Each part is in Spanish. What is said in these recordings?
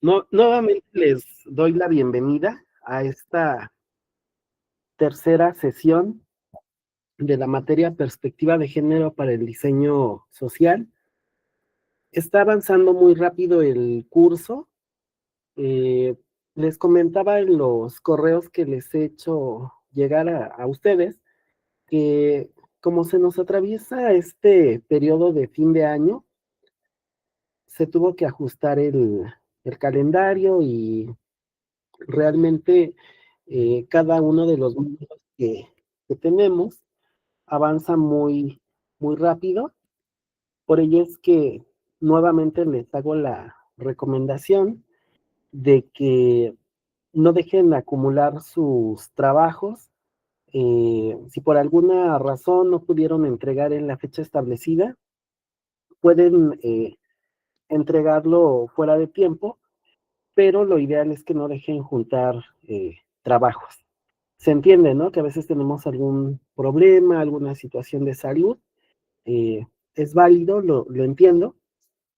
No, nuevamente les doy la bienvenida a esta tercera sesión de la materia Perspectiva de Género para el Diseño Social. Está avanzando muy rápido el curso. Eh, Les comentaba en los correos que les he hecho llegar a ustedes que como se nos atraviesa este periodo de fin de año, se tuvo que ajustar el calendario y realmente cada uno de los módulos que tenemos avanza muy rápido. Por ello es que nuevamente les hago la recomendación de que no dejen de acumular sus trabajos. Si por alguna razón no pudieron entregar en la fecha establecida, pueden entregarlo fuera de tiempo, pero lo ideal es que no dejen juntar trabajos. Se entiende, ¿no? Que a veces tenemos algún problema, alguna situación de salud. Es válido, lo entiendo.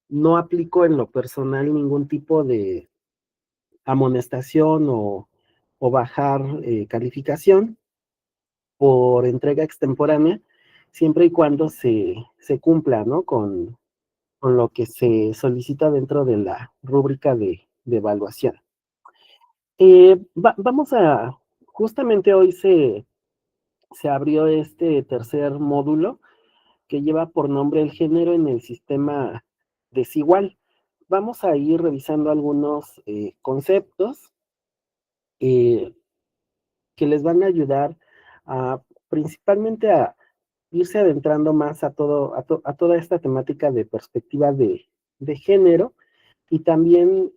No aplico en lo personal ningún tipo de amonestación o bajar calificación por entrega extemporánea, siempre y cuando se cumpla, ¿no? Con lo que se solicita dentro de la rúbrica de evaluación. Vamos a, justamente hoy se abrió este tercer módulo que lleva por nombre el género en el sistema desigual. Vamos a ir revisando algunos conceptos eh, que les van a ayudar a, principalmente a irse adentrando más a toda esta temática de perspectiva de género y también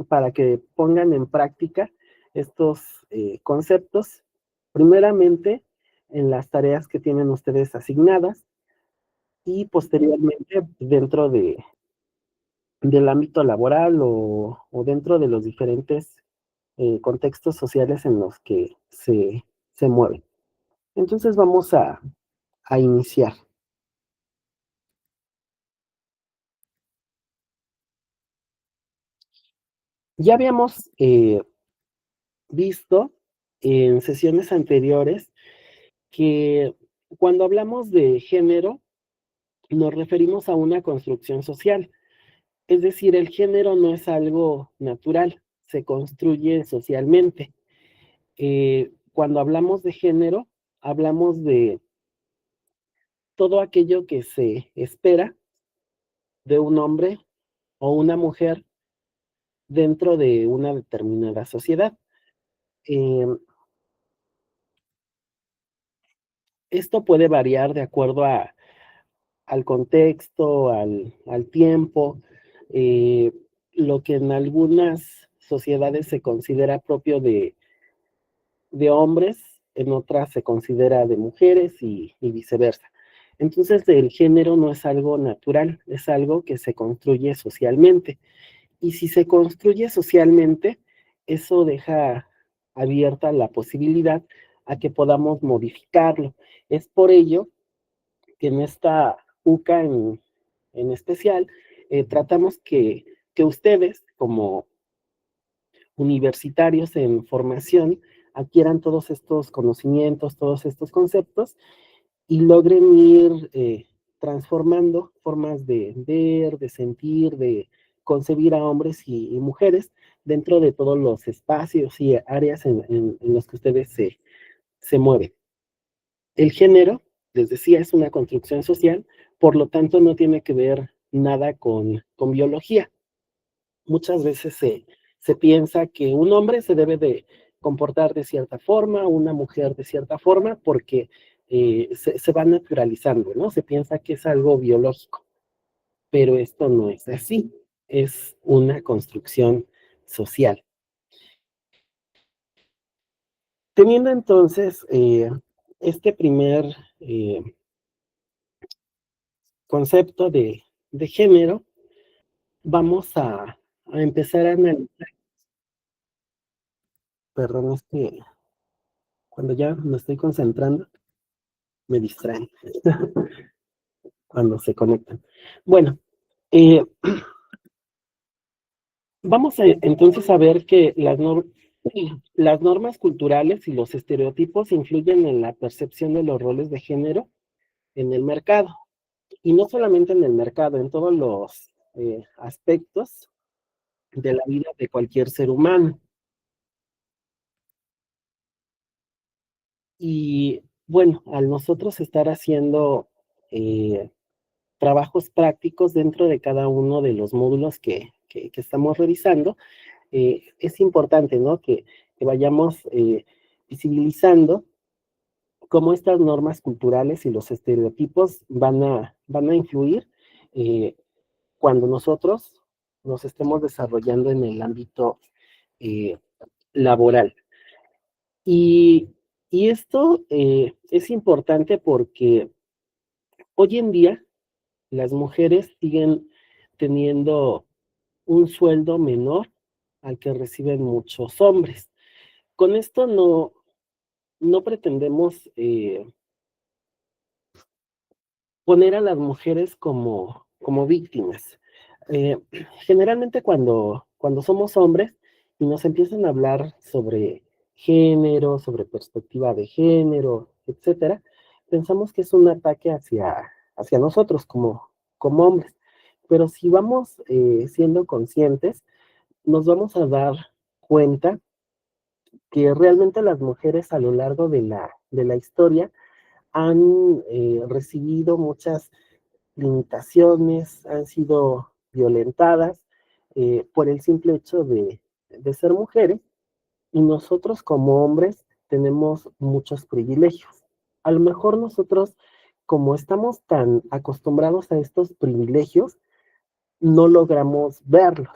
para que pongan en práctica estos conceptos, primeramente en las tareas que tienen ustedes asignadas y posteriormente dentro del ámbito laboral o dentro de los diferentes contextos sociales en los que se mueven. Entonces vamos a iniciar. Ya habíamos visto en sesiones anteriores que cuando hablamos de género nos referimos a una construcción social. Es decir, el género no es algo natural, se construye socialmente. Cuando hablamos de género, hablamos de todo aquello que se espera de un hombre o una mujer dentro de una determinada sociedad. Eh, Esto puede variar de acuerdo al contexto, al tiempo, eh, lo que en algunas sociedades se considera propio de hombres, en otras se considera de mujeres y viceversa. Entonces, el género no es algo natural, es algo que se construye socialmente. Y si se construye socialmente, eso deja abierta la posibilidad a que podamos modificarlo. Es por ello que en esta UCA en especial, tratamos que ustedes, como universitarios en formación, adquieran todos estos conocimientos, todos estos conceptos y logren ir transformando formas de ver, de sentir, de concebir a hombres y mujeres dentro de todos los espacios y áreas en los que ustedes se mueven. El género, les decía, es una construcción social, por lo tanto no tiene que ver nada con biología. Muchas veces se piensa que un hombre se debe de comportar de cierta forma, una mujer de cierta forma, porque se va naturalizando, ¿no? Se piensa que es algo biológico, pero esto no es así, es una construcción social. Teniendo entonces este primer concepto de género, vamos a empezar a analizar, perdón, es que cuando ya me estoy concentrando, me distraen cuando se conectan. Bueno, eh, Vamos entonces a ver que las normas culturales y los estereotipos influyen en la percepción de los roles de género en el mercado. Y no solamente en el mercado, en todos los aspectos de la vida de cualquier ser humano. Y bueno, al nosotros estar haciendo trabajos prácticos dentro de cada uno de los módulos que estamos revisando, es importante, ¿no? Que vayamos visibilizando cómo estas normas culturales y los estereotipos van a influir eh, cuando nosotros nos estemos desarrollando en el ámbito eh, laboral. Y, y esto es importante porque hoy en día las mujeres siguen teniendo un sueldo menor al que reciben muchos hombres. Con esto no pretendemos poner a las mujeres como víctimas. Eh, Generalmente cuando somos hombres y nos empiezan a hablar sobre género, sobre perspectiva de género, etcétera, pensamos que es un ataque hacia nosotros como hombres. Pero si vamos siendo conscientes, nos vamos a dar cuenta que realmente las mujeres a lo largo de la historia han recibido muchas limitaciones, han sido violentadas por el simple hecho de ser mujeres, y nosotros como hombres tenemos muchos privilegios. A lo mejor nosotros, como estamos tan acostumbrados a estos privilegios, no logramos verlos,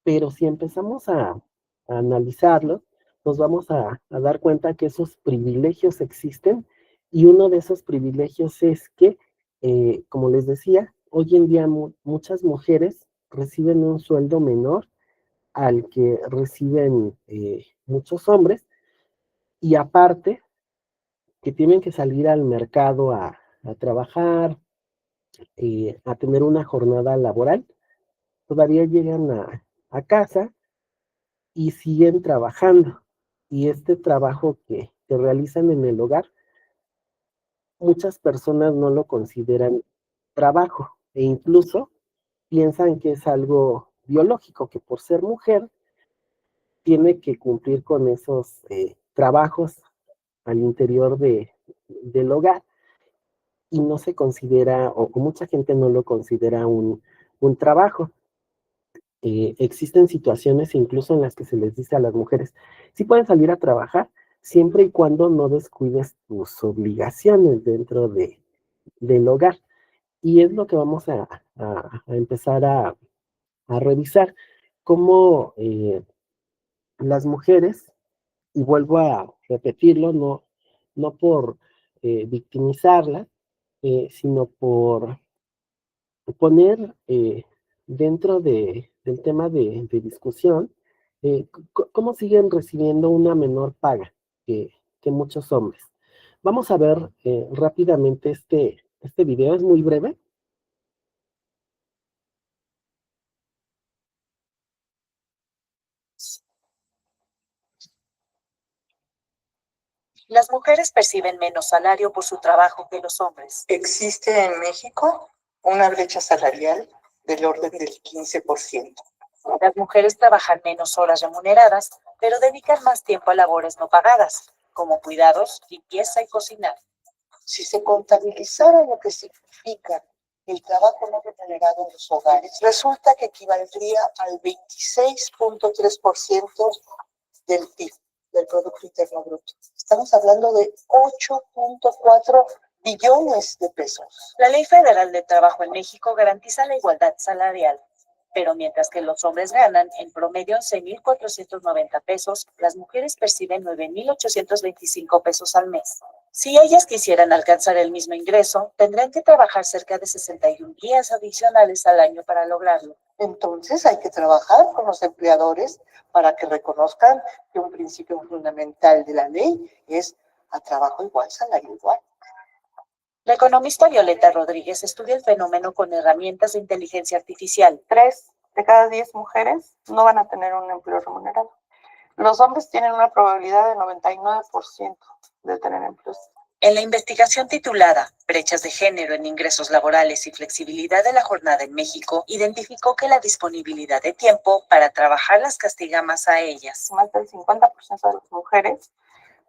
pero si empezamos a analizarlos, nos vamos a dar cuenta que esos privilegios existen, y uno de esos privilegios es que, como les decía, hoy en día muchas mujeres reciben un sueldo menor al que reciben muchos hombres, y aparte que tienen que salir al mercado a trabajar, a tener una jornada laboral, todavía llegan a casa y siguen trabajando. Y este trabajo que realizan en el hogar, muchas personas no lo consideran trabajo, e incluso piensan que es algo biológico, que por ser mujer tiene que cumplir con esos trabajos al interior del hogar, y no se considera, o mucha gente no lo considera un trabajo. Existen situaciones incluso en las que se les dice a las mujeres, sí pueden salir a trabajar siempre y cuando no descuides tus obligaciones dentro del hogar. Y es lo que vamos a empezar a revisar, cómo las mujeres, y vuelvo a repetirlo, no por victimizarlas, sino por poner dentro del tema de discusión cómo siguen recibiendo una menor paga que muchos hombres. Vamos a ver rápidamente este video, es muy breve. Las mujeres perciben menos salario por su trabajo que los hombres. Existe en México una brecha salarial del orden del 15%. Las mujeres trabajan menos horas remuneradas, pero dedican más tiempo a labores no pagadas, como cuidados, limpieza y cocinar. Si se contabilizara lo que significa el trabajo no remunerado en los hogares, resulta que equivaldría al 26.3% del PIB, del Producto Interno Bruto. Estamos hablando de 8.4 billones de pesos. La Ley Federal de Trabajo en México garantiza la igualdad salarial, pero mientras que los hombres ganan en promedio 11,490 pesos, las mujeres perciben 9,825 pesos al mes. Si ellas quisieran alcanzar el mismo ingreso, tendrán que trabajar cerca de 61 días adicionales al año para lograrlo. Entonces hay que trabajar con los empleadores para que reconozcan que un principio fundamental de la ley es a trabajo igual, salario igual. La economista Violeta Rodríguez estudia el fenómeno con herramientas de inteligencia artificial. 3 de cada 10 mujeres no van a tener un empleo remunerado. Los hombres tienen una probabilidad de 99% de tener empleos. En la investigación titulada Brechas de género en ingresos laborales y flexibilidad de la jornada en México, identificó que la disponibilidad de tiempo para trabajar las castiga más a ellas. Más del 50% de las mujeres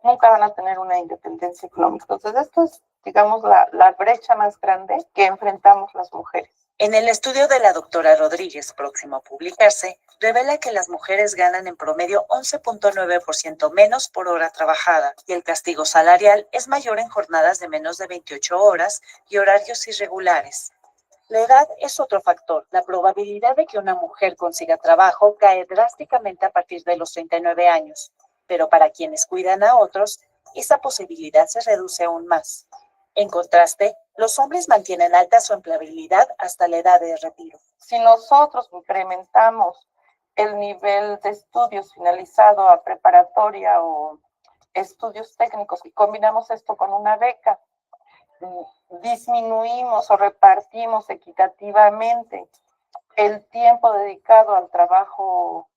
nunca van a tener una independencia económica. Entonces, esto es, digamos, la brecha más grande que enfrentamos las mujeres. En el estudio de la doctora Rodríguez, próximo a publicarse, revela que las mujeres ganan en promedio 11.9% menos por hora trabajada y el castigo salarial es mayor en jornadas de menos de 28 horas y horarios irregulares. La edad es otro factor. La probabilidad de que una mujer consiga trabajo cae drásticamente a partir de los 39 años, pero para quienes cuidan a otros, esa posibilidad se reduce aún más. En contraste, los hombres mantienen alta su empleabilidad hasta la edad de retiro. Si nosotros incrementamos el nivel de estudios finalizado a preparatoria o estudios técnicos y combinamos esto con una beca, disminuimos o repartimos equitativamente el tiempo dedicado al trabajo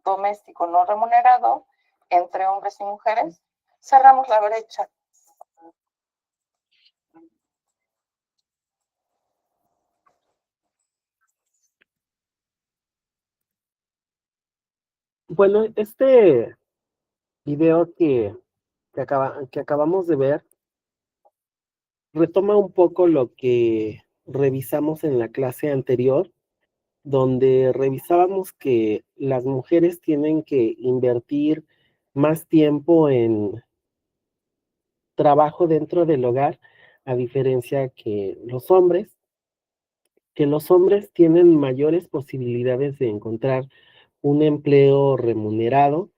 doméstico no remunerado entre hombres y mujeres, cerramos la brecha. Bueno, este video que acabamos de ver retoma un poco lo que revisamos en la clase anterior, donde revisábamos que las mujeres tienen que invertir más tiempo en trabajo dentro del hogar, a diferencia que los hombres tienen mayores posibilidades de encontrar un empleo remunerado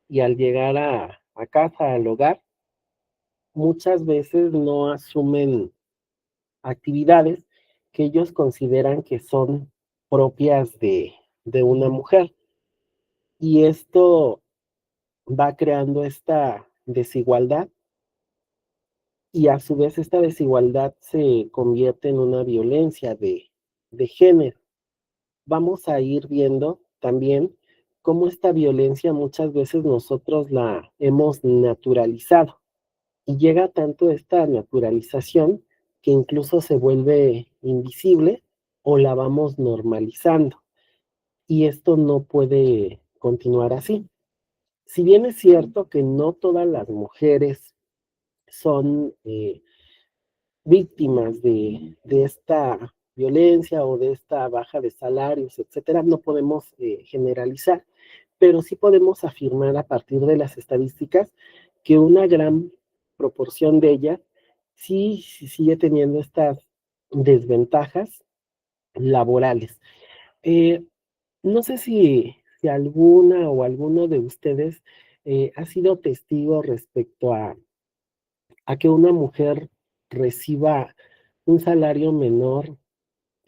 y al llegar a casa, al hogar, muchas veces no asumen actividades que ellos consideran que son propias de una mujer. Y esto va creando esta desigualdad y a su vez esta desigualdad se convierte en una violencia de género. Vamos a ir viendo también cómo esta violencia muchas veces nosotros la hemos naturalizado y llega tanto esta naturalización que incluso se vuelve invisible o la vamos normalizando. Y esto no puede continuar así. Si bien es cierto que no todas las mujeres son víctimas de esta violencia o de esta baja de salarios, etcétera, no podemos generalizar, pero sí podemos afirmar a partir de las estadísticas que una gran proporción de ellas sí sigue teniendo estas desventajas laborales. Eh, no sé si alguna o alguno de ustedes ha sido testigo respecto a que una mujer reciba un salario menor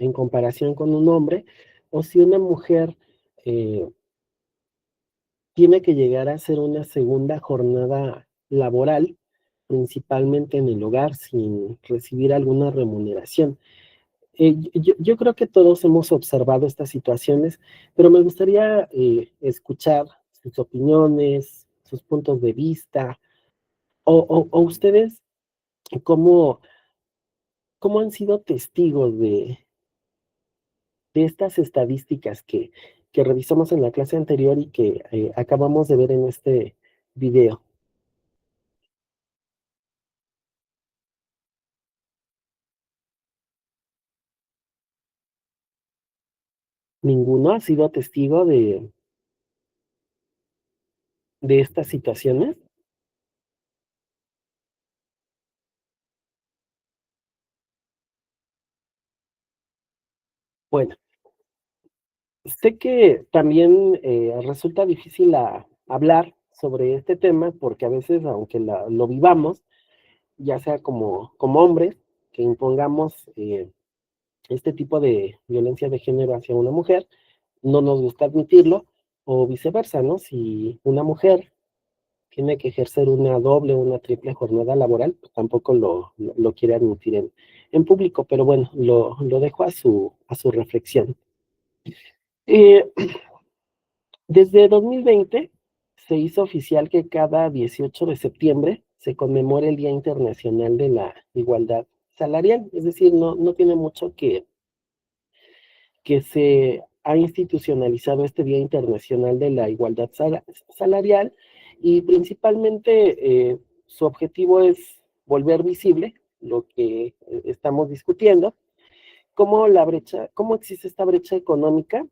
en comparación con un hombre, o si una mujer eh, tiene que llegar a hacer una segunda jornada laboral, principalmente en el hogar, sin recibir alguna remuneración. Yo creo que todos hemos observado estas situaciones, pero me gustaría escuchar sus opiniones, sus puntos de vista, o ustedes, ¿cómo, cómo han sido testigos de estas estadísticas que revisamos en la clase anterior y que acabamos de ver en este video? ¿Ninguno ha sido testigo de estas situaciones? Bueno, sé que también resulta difícil hablar sobre este tema porque a veces, aunque lo vivamos, ya sea como hombres, que impongamos este tipo de violencia de género hacia una mujer, no nos gusta admitirlo, o viceversa, ¿no? Si una mujer tiene que ejercer una doble o una triple jornada laboral, pues tampoco lo quiere admitir en público, pero bueno, lo dejo a su reflexión. Desde 2020 se hizo oficial que cada 18 de septiembre se conmemora el Día Internacional de la Igualdad Salarial. Es decir, no tiene mucho que se ha institucionalizado este Día Internacional de la Igualdad Salarial y principalmente su objetivo es volver visible lo que estamos discutiendo, cómo existe esta brecha económica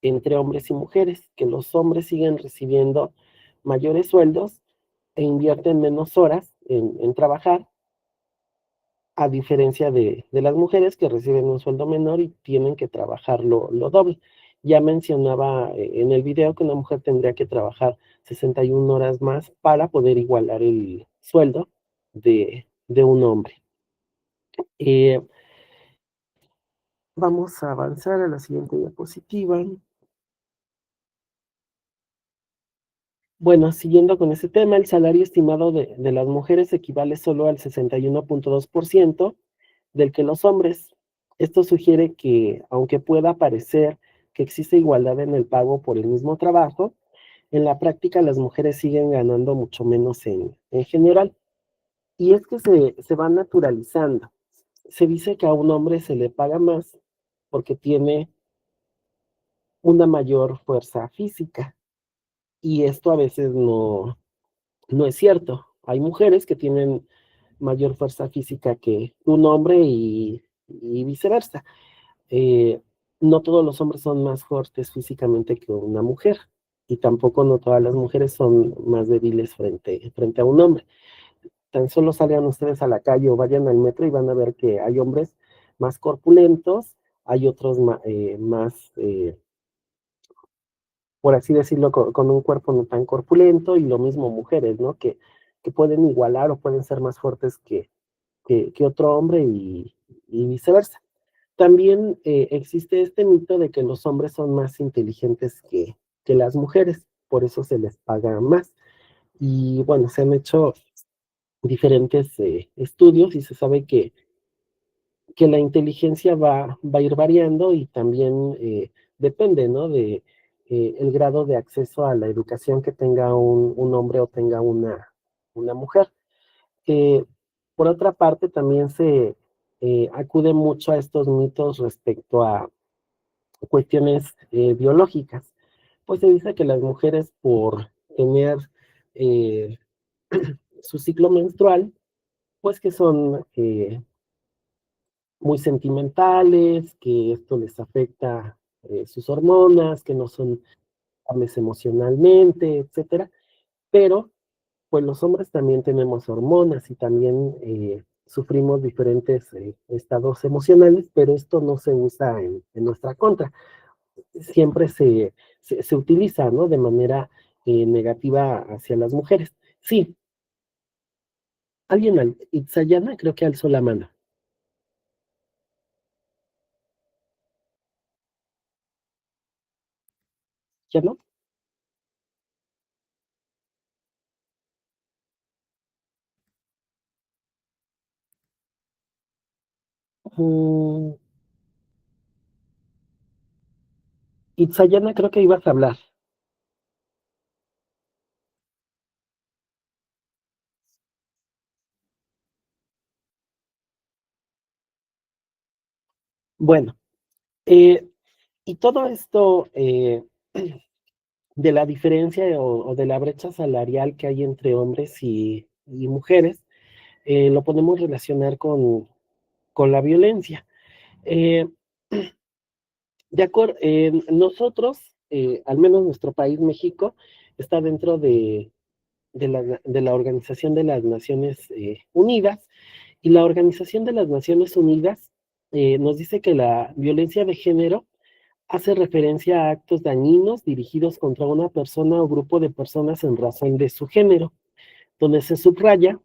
entre hombres y mujeres, que los hombres siguen recibiendo mayores sueldos e invierten menos horas en trabajar, a diferencia de las mujeres que reciben un sueldo menor y tienen que trabajar lo doble. Ya mencionaba en el video que una mujer tendría que trabajar 61 horas más para poder igualar el sueldo de un hombre. Vamos a avanzar a la siguiente diapositiva. Bueno, siguiendo con ese tema, el salario estimado de las mujeres equivale solo al 61.2% del que los hombres. Esto sugiere que, aunque pueda parecer que existe igualdad en el pago por el mismo trabajo, en la práctica las mujeres siguen ganando mucho menos en general. Y es que se va naturalizando. Se dice que a un hombre se le paga más porque tiene una mayor fuerza física. Y esto a veces no es cierto. Hay mujeres que tienen mayor fuerza física que un hombre y viceversa. Eh, no todos los hombres son más fuertes físicamente que una mujer y tampoco no todas las mujeres son más débiles frente a un hombre. Tan solo salgan ustedes a la calle o vayan al metro y van a ver que hay hombres más corpulentos, hay otros más por así decirlo, con un cuerpo no tan corpulento, y lo mismo mujeres, ¿no? Que pueden igualar o pueden ser más fuertes que otro hombre y viceversa. También existe este mito de que los hombres son más inteligentes que las mujeres, por eso se les paga más. Y bueno, se han hecho diferentes estudios y se sabe que la inteligencia va a ir variando y también depende, ¿no? De el grado de acceso a la educación que tenga un hombre o tenga una mujer. Eh, por otra parte, también se acude mucho a estos mitos respecto a cuestiones biológicas. Pues se dice que las mujeres por tener eh, su ciclo menstrual, pues que son muy sentimentales, que esto les afecta sus hormonas, que no son estables emocionalmente, etcétera. Pero, pues los hombres también tenemos hormonas y también sufrimos diferentes estados emocionales, pero esto no se usa en nuestra contra. Siempre se utiliza, ¿no? De manera negativa hacia las mujeres. Sí, alguien, Itzayana, creo que alzó la mano. ¿Ya no? Mm, Itzayana, creo que ibas a hablar. Bueno, y todo esto de la diferencia o de la brecha salarial que hay entre hombres y mujeres, lo podemos relacionar con la violencia. Eh, nosotros, al menos nuestro país, México, está dentro de la Organización de las Naciones Unidas, y la Organización de las Naciones Unidas nos dice que la violencia de género hace referencia a actos dañinos dirigidos contra una persona o grupo de personas en razón de su género, donde se subraya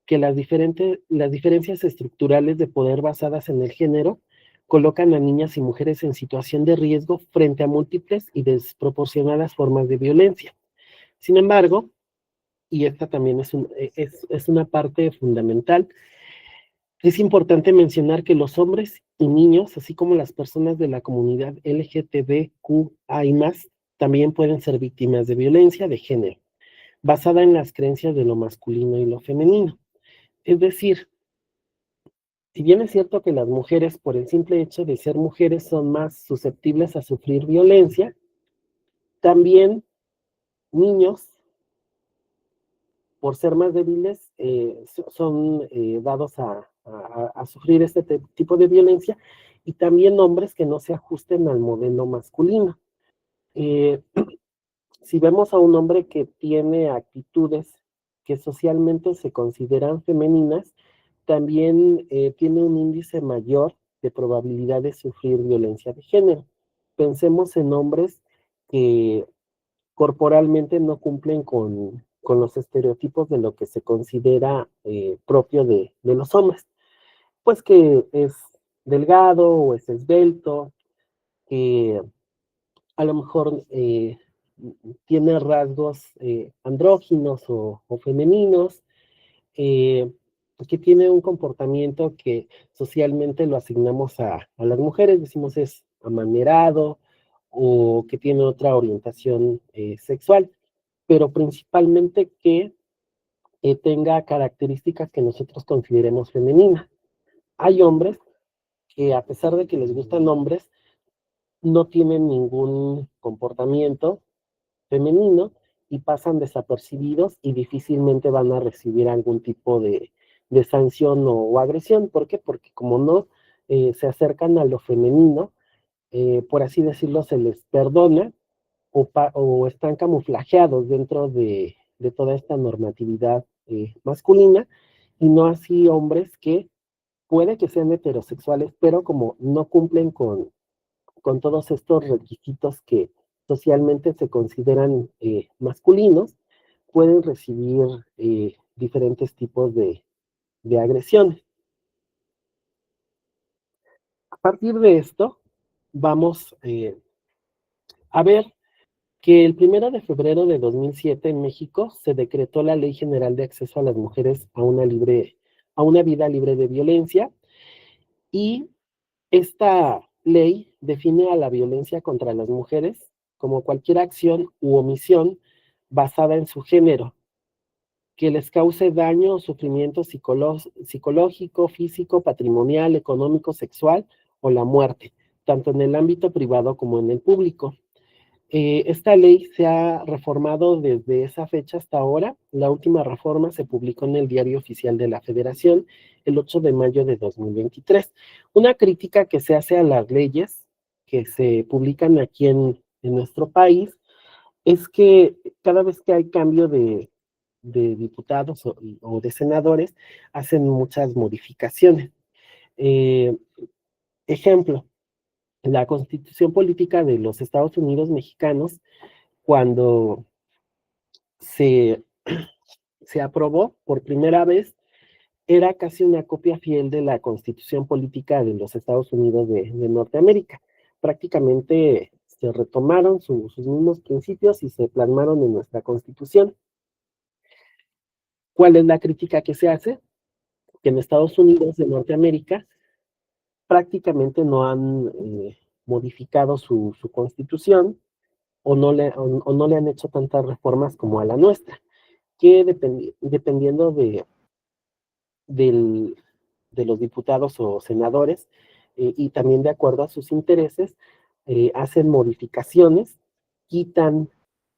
que las diferencias estructurales de poder basadas en el género colocan a niñas y mujeres en situación de riesgo frente a múltiples y desproporcionadas formas de violencia. Sin embargo, y esta también es una parte fundamental, Es importante mencionar que los hombres y niños, así como las personas de la comunidad LGTBQI+, también pueden ser víctimas de violencia de género, basada en las creencias de lo masculino y lo femenino. Es decir, si bien es cierto que las mujeres, por el simple hecho de ser mujeres, son más susceptibles a sufrir violencia, también niños, por ser más débiles, son dados a sufrir este tipo de violencia, y también hombres que no se ajusten al modelo masculino. Eh, si vemos a un hombre que tiene actitudes que socialmente se consideran femeninas, también tiene un índice mayor de probabilidad de sufrir violencia de género. Pensemos en hombres que corporalmente no cumplen con los estereotipos de lo que se considera propio de los hombres. Pues que es delgado o es esbelto, que a lo mejor tiene rasgos andróginos o femeninos, eh, que tiene un comportamiento que socialmente lo asignamos a las mujeres, decimos es amanerado o que tiene otra orientación sexual, pero principalmente que tenga características que nosotros consideremos femeninas. Hay hombres que a pesar de que les gustan hombres, no tienen ningún comportamiento femenino y pasan desapercibidos y difícilmente van a recibir algún tipo de sanción o agresión. ¿Por qué? Porque como no se acercan a lo femenino, por así decirlo, se les perdona o están camuflajeados dentro de toda esta normatividad masculina, y no así hombres que puede que sean heterosexuales, pero como no cumplen con todos estos requisitos que socialmente se consideran masculinos, pueden recibir diferentes tipos de agresiones. A partir de esto, vamos a ver que el 1 de febrero de 2007 en México se decretó la Ley General de Acceso a las Mujeres a una vida libre de violencia, y esta ley define a la violencia contra las mujeres como cualquier acción u omisión basada en su género, que les cause daño o sufrimiento psicológico, físico, patrimonial, económico, sexual o la muerte, tanto en el ámbito privado como en el público. Esta ley se ha reformado desde esa fecha hasta ahora. La última reforma se publicó en el Diario Oficial de la Federación el 8 de mayo de 2023. Una crítica que se hace a las leyes que se publican aquí en nuestro país es que cada vez que hay cambio de diputados o de senadores, hacen muchas modificaciones. Ejemplo, la Constitución Política de los Estados Unidos Mexicanos, cuando se, se aprobó por primera vez, era casi una copia fiel de la Constitución Política de los Estados Unidos de Norteamérica. Prácticamente se retomaron sus mismos principios y se plasmaron en nuestra Constitución. ¿Cuál es la crítica que se hace? Que en Estados Unidos de Norteamérica prácticamente no han modificado su Constitución, o no le han hecho tantas reformas como a la nuestra, que dependiendo de los diputados o senadores, y también de acuerdo a sus intereses, hacen modificaciones, quitan,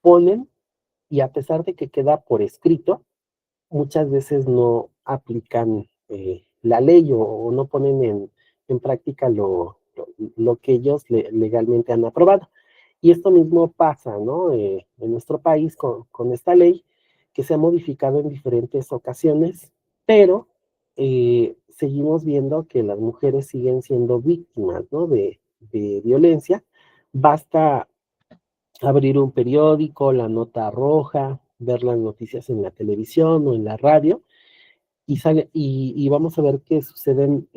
ponen, y a pesar de que queda por escrito, muchas veces no aplican la ley o no ponen en práctica lo que ellos legalmente han aprobado. Y esto mismo pasa, ¿no? En nuestro país con esta ley, que se ha modificado en diferentes ocasiones, pero seguimos viendo que las mujeres siguen siendo víctimas, ¿no? de violencia. Basta abrir un periódico, la nota roja, ver las noticias en la televisión o en la radio, y vamos a ver que suceden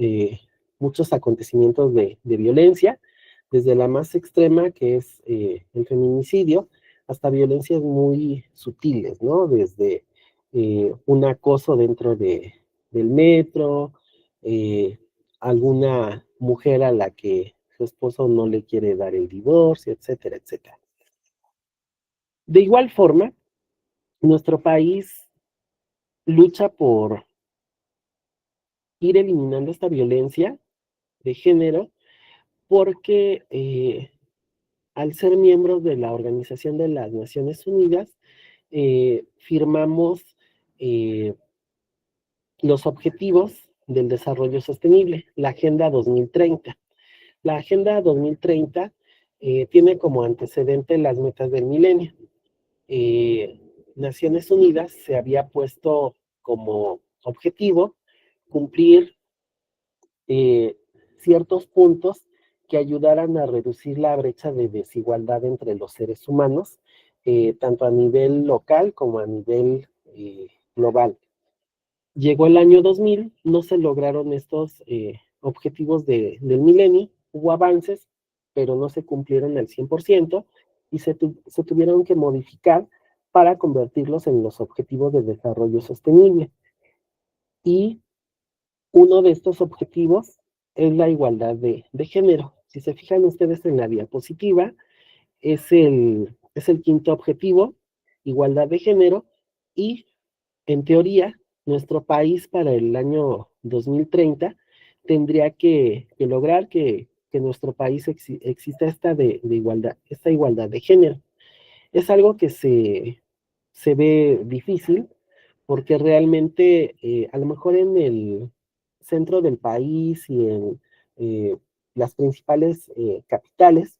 muchos acontecimientos de violencia, desde la más extrema, que es el feminicidio, hasta violencias muy sutiles, ¿no? Desde un acoso dentro del metro, alguna mujer a la que su esposo no le quiere dar el divorcio, etcétera, etcétera. De igual forma, nuestro país lucha por ir eliminando esta violencia de género porque al ser miembros de la Organización de las Naciones Unidas, firmamos los objetivos del desarrollo sostenible, la Agenda 2030. La Agenda 2030 tiene como antecedente las metas del milenio. Naciones Unidas se había puesto como objetivo cumplir ciertos puntos que ayudaran a reducir la brecha de desigualdad entre los seres humanos, tanto a nivel local como a nivel global. Llegó el año 2000, no se lograron estos objetivos del milenio, hubo avances, pero no se cumplieron al 100% y se tuvieron que modificar para convertirlos en los objetivos de desarrollo sostenible. Y uno de estos objetivos es la igualdad de género. Si se fijan ustedes en la diapositiva, es el quinto objetivo, igualdad de género, y en teoría, nuestro país para el año 2030 tendría que lograr que nuestro país exista esta igualdad de género. Es algo que se ve difícil porque realmente a lo mejor en el centro del país y en las principales capitales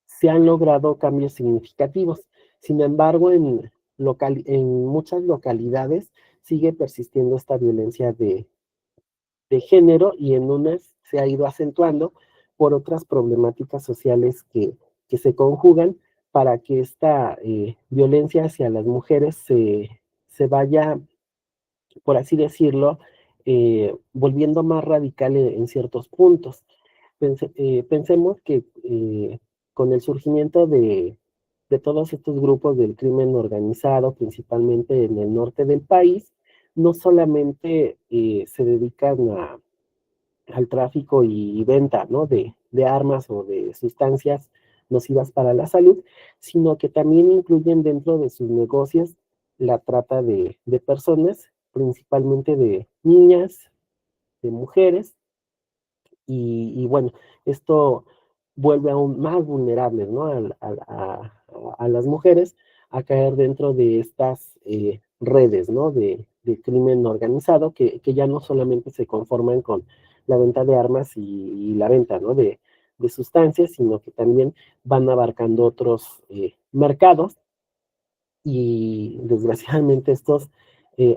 se han logrado cambios significativos. Sin embargo, en muchas localidades sigue persistiendo esta violencia de género y en unas se ha ido acentuando por otras problemáticas sociales que se conjugan para que esta violencia hacia las mujeres se vaya, por así decirlo, volviendo más radical en ciertos puntos. Pensemos que con el surgimiento de todos estos grupos del crimen organizado, principalmente en el norte del país, no solamente se dedican al tráfico y venta, ¿no?, de armas o de sustancias nocivas para la salud, sino que también incluyen dentro de sus negocios la trata de personas, principalmente de niñas, de mujeres, y bueno, esto vuelve aún más vulnerables, ¿no?, a las mujeres a caer dentro de estas redes, ¿no?, de crimen organizado que ya no solamente se conforman con la venta de armas y la venta, ¿no?, de sustancias, sino que también van abarcando otros mercados y desgraciadamente estos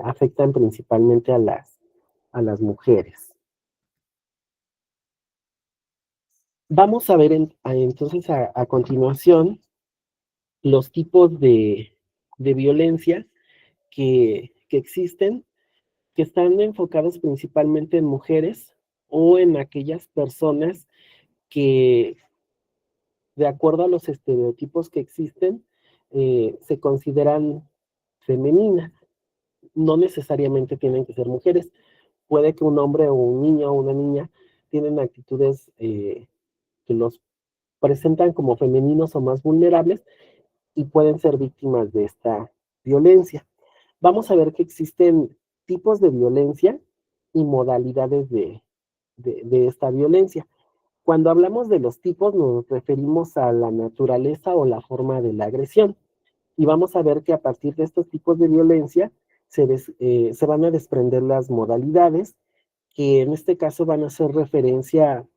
afectan principalmente a las mujeres. Vamos a ver entonces a continuación los tipos de violencia que existen, que están enfocados principalmente en mujeres o en aquellas personas que, de acuerdo a los estereotipos que existen, se consideran femeninas. No necesariamente tienen que ser mujeres. Puede que un hombre o un niño o una niña tienen actitudes que los presentan como femeninos o más vulnerables y pueden ser víctimas de esta violencia. Vamos a ver que existen tipos de violencia y modalidades de esta violencia. Cuando hablamos de los tipos nos referimos a la naturaleza o la forma de la agresión. Y vamos a ver que a partir de estos tipos de violencia se van a desprender las modalidades, que en este caso van a hacer referencia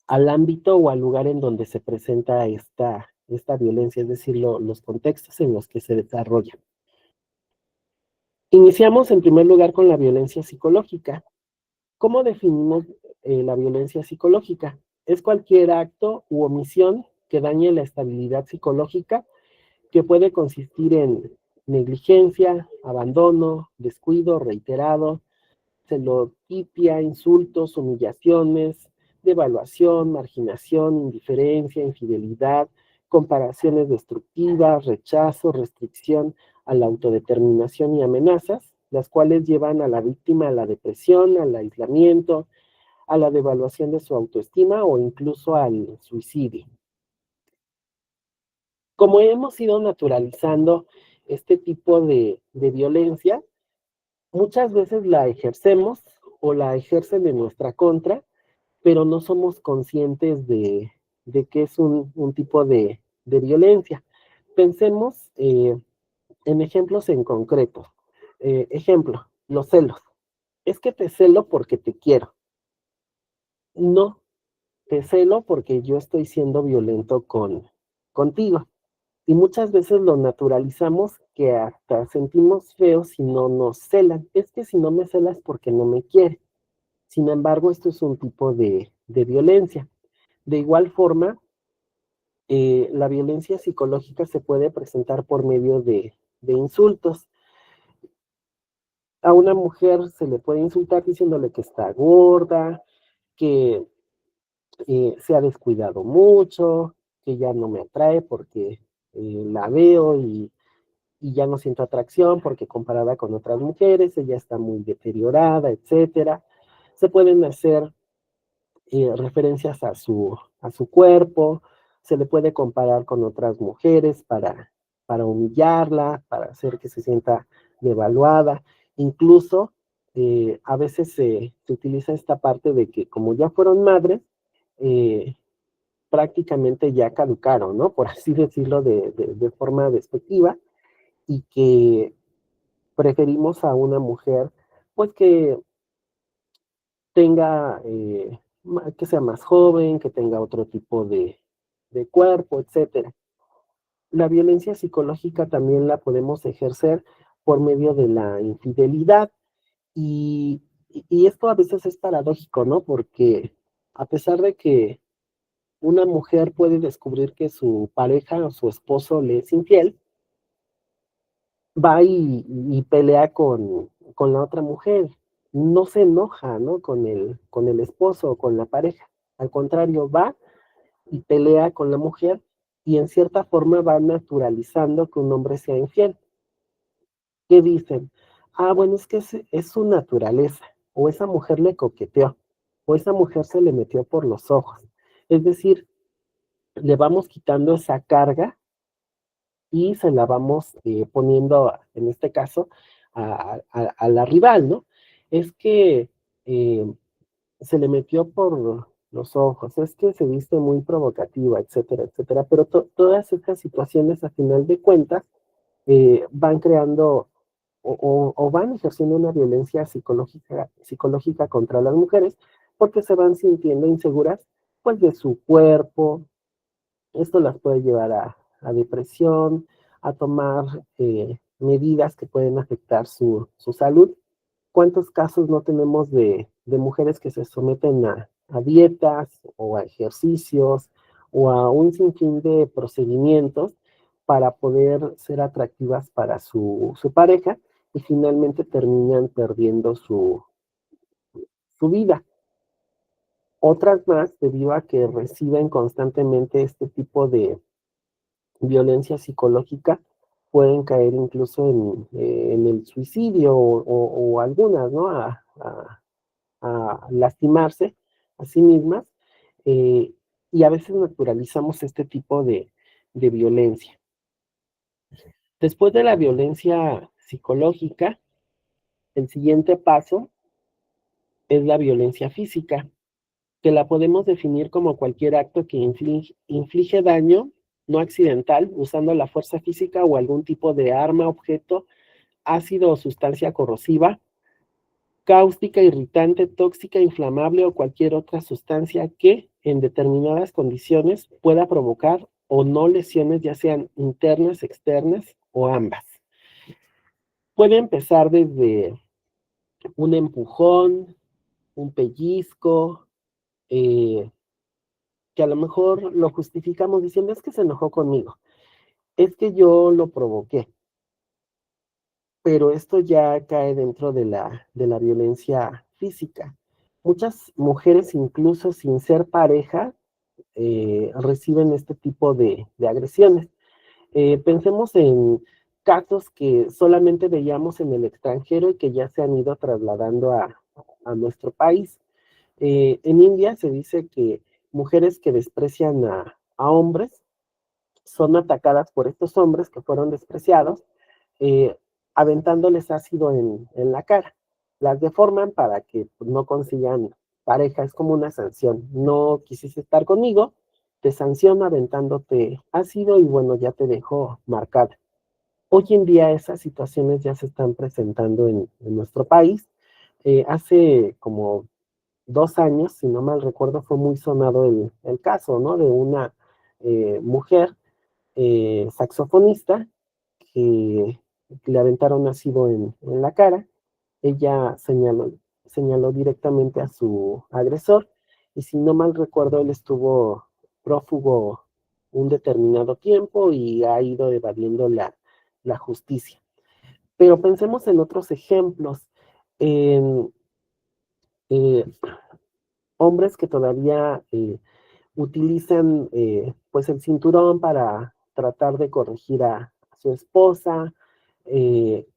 al ámbito o al lugar en donde se presenta esta violencia, es decir, los contextos en los que se desarrolla. Iniciamos en primer lugar con la violencia psicológica. ¿Cómo definimos la violencia psicológica? Es cualquier acto u omisión que dañe la estabilidad psicológica, que puede consistir en negligencia, abandono, descuido reiterado, celotipia, insultos, humillaciones, devaluación, marginación, indiferencia, infidelidad, comparaciones destructivas, rechazo, restricción a la autodeterminación y amenazas, las cuales llevan a la víctima a la depresión, al aislamiento, a la devaluación de su autoestima o incluso al suicidio. Como hemos ido naturalizando este tipo de violencia, muchas veces la ejercemos o la ejercen en nuestra contra, pero no somos conscientes de que es un tipo de violencia. Pensemos en ejemplos en concreto. Ejemplo, los celos. Es que te celo porque te quiero. No, te celo porque yo estoy siendo violento contigo. Y muchas veces lo naturalizamos que hasta sentimos feo si no nos celan. Es que si no me celas porque no me quiere. Sin embargo, esto es un tipo de violencia. De igual forma, la violencia psicológica se puede presentar por medio de insultos. A una mujer se le puede insultar diciéndole que está gorda, que se ha descuidado mucho, que ya no me atrae porque la veo y ya no siento atracción porque comparada con otras mujeres, ella está muy deteriorada, etcétera. Se pueden hacer referencias a su cuerpo, se le puede comparar con otras mujeres para humillarla, para hacer que se sienta devaluada. Incluso a veces se utiliza esta parte de que como ya fueron madres, eh, prácticamente ya caducaron, ¿no? Por así decirlo de forma despectiva, y que preferimos a una mujer, pues que tenga, que sea más joven, que tenga otro tipo de cuerpo, etcétera. La violencia psicológica también la podemos ejercer por medio de la infidelidad y esto a veces es paradójico, ¿no? Porque a pesar de que una mujer puede descubrir que su pareja o su esposo le es infiel, va y pelea con la otra mujer. No se enoja, ¿no? Con el esposo o con la pareja. Al contrario, va y pelea con la mujer y en cierta forma va naturalizando que un hombre sea infiel. ¿Qué dicen? Ah, bueno, es que es su naturaleza, o esa mujer le coqueteó, o esa mujer se le metió por los ojos. Es decir, le vamos quitando esa carga y se la vamos poniendo, en este caso, a la rival, ¿no? Es que eh, se le metió por los ojos, es que se viste muy provocativa, etcétera, etcétera, pero todas estas situaciones, a final de cuentas, van creando o van ejerciendo una violencia psicológica contra las mujeres porque se van sintiendo inseguras, pues, de su cuerpo. Esto las puede llevar a depresión, a tomar medidas que pueden afectar su salud. ¿Cuántos casos no tenemos de mujeres que se someten a dietas o a ejercicios o a un sinfín de procedimientos para poder ser atractivas para su pareja y finalmente terminan perdiendo su vida? Otras más, debido a que reciben constantemente este tipo de violencia psicológica, pueden caer incluso en el suicidio o algunas, ¿no? A lastimarse a sí mismas, eh, y a veces naturalizamos este tipo de violencia. Después de la violencia psicológica, el siguiente paso es la violencia física, que la podemos definir como cualquier acto que inflige daño no accidental usando la fuerza física o algún tipo de arma, objeto, ácido o sustancia corrosiva, cáustica, irritante, tóxica, inflamable o cualquier otra sustancia que, en determinadas condiciones, pueda provocar o no lesiones, ya sean internas, externas o ambas. Puede empezar desde un empujón, un pellizco, que a lo mejor lo justificamos diciendo es que se enojó conmigo, es que yo lo provoqué, pero esto ya cae dentro de la violencia física. Muchas mujeres, incluso sin ser pareja, reciben este tipo de agresiones. Pensemos casos que solamente veíamos en el extranjero y que ya se han ido trasladando a nuestro país. En India se dice que mujeres que desprecian a hombres son atacadas por estos hombres que fueron despreciados, eh, aventándoles ácido en la cara. Las deforman para que no consigan pareja, es como una sanción. No quisiste estar conmigo, te sanciono aventándote ácido y bueno, ya te dejo marcada. Hoy en día esas situaciones ya se están presentando en nuestro país. Hace como 2 años, si no mal recuerdo, fue muy sonado el caso, ¿no? De una mujer saxofonista que le aventaron ácido en la cara. Ella señaló directamente a su agresor y si no mal recuerdo, él estuvo prófugo un determinado tiempo y ha ido evadiendo la justicia. Pero pensemos en otros ejemplos, en eh, hombres que todavía utilizan pues el cinturón para tratar de corregir a su esposa, eh,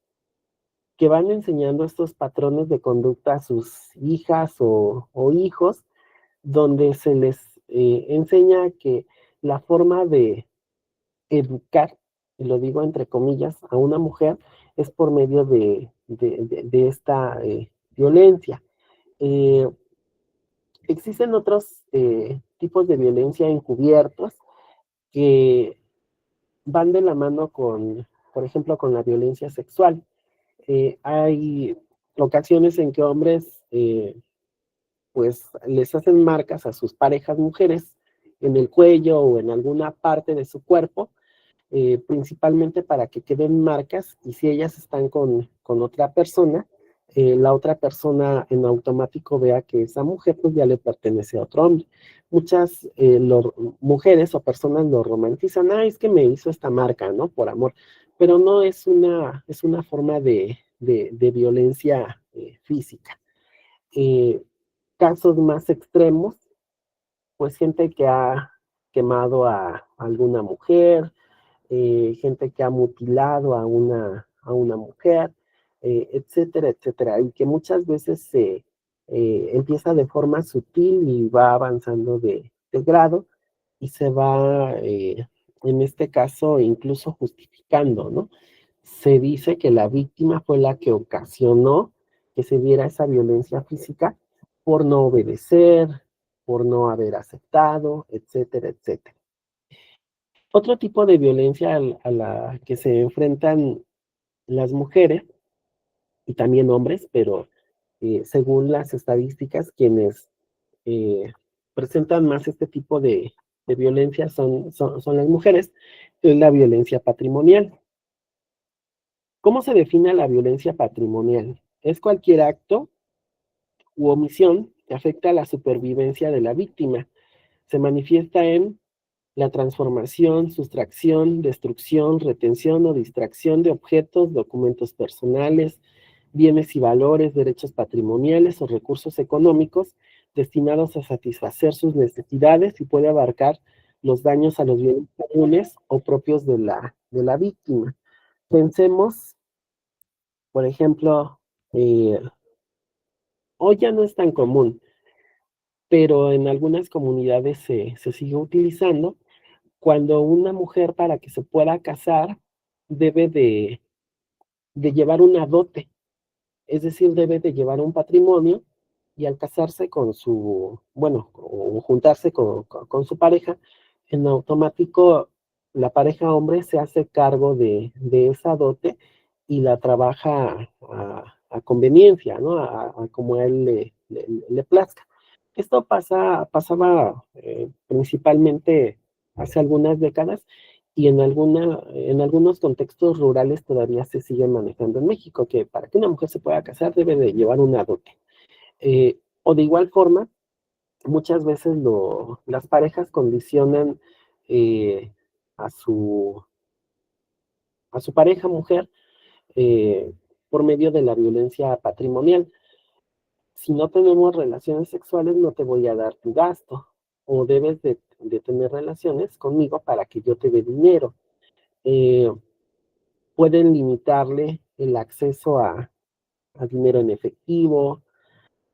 que van enseñando estos patrones de conducta a sus hijas o hijos, donde se les enseña que la forma de educar, y lo digo entre comillas, a una mujer es por medio de esta violencia. Eh, Existen otros tipos de violencia encubiertos que van de la mano con, por ejemplo, con la violencia sexual. Hay ocasiones en que hombres, pues, les hacen marcas a sus parejas mujeres en el cuello o en alguna parte de su cuerpo, principalmente para que queden marcas y si ellas están con otra persona, la otra persona en automático vea que esa mujer pues ya le pertenece a otro hombre. Muchas mujeres o personas lo romantizan, ah, es que me hizo esta marca, ¿no? Por amor, pero no es una forma de violencia física. Eh, Casos más extremos, pues gente que ha quemado a alguna mujer, gente que ha mutilado a una mujer, etcétera, etcétera, y que muchas veces se empieza de forma sutil y va avanzando de grado y se va, en este caso, incluso justificando, ¿no? Se dice que la víctima fue la que ocasionó que se diera esa violencia física por no obedecer, por no haber aceptado, etcétera, etcétera. Otro tipo de violencia a la que se enfrentan las mujeres y también hombres, pero según las estadísticas, quienes eh, presentan más este tipo de violencia son las mujeres, es la violencia patrimonial. ¿Cómo se define la violencia patrimonial? Es cualquier acto u omisión que afecta a la supervivencia de la víctima. Se manifiesta en la transformación, sustracción, destrucción, retención o distracción de objetos, documentos personales, bienes y valores, derechos patrimoniales o recursos económicos destinados a satisfacer sus necesidades y puede abarcar los daños a los bienes comunes o propios de la víctima. Pensemos, por ejemplo, hoy ya no es tan común, pero en algunas comunidades se sigue utilizando cuando una mujer para que se pueda casar debe de llevar una dote, es decir, debe de llevar un patrimonio y al casarse con su, bueno, o juntarse con su pareja, en automático la pareja hombre se hace cargo de esa dote y la trabaja a conveniencia, ¿no? A como a él le plazca. Esto pasaba principalmente hace algunas décadas y en algunos contextos rurales todavía se sigue manejando en México, que para que una mujer se pueda casar debe de llevar una dote. O de igual forma, muchas veces las parejas condicionan eh, a su pareja mujer eh, por medio de la violencia patrimonial. Si no tenemos relaciones sexuales, no te voy a dar tu gasto, o debes de tener relaciones conmigo para que yo te dé dinero. Eh, pueden limitarle el acceso a dinero en efectivo,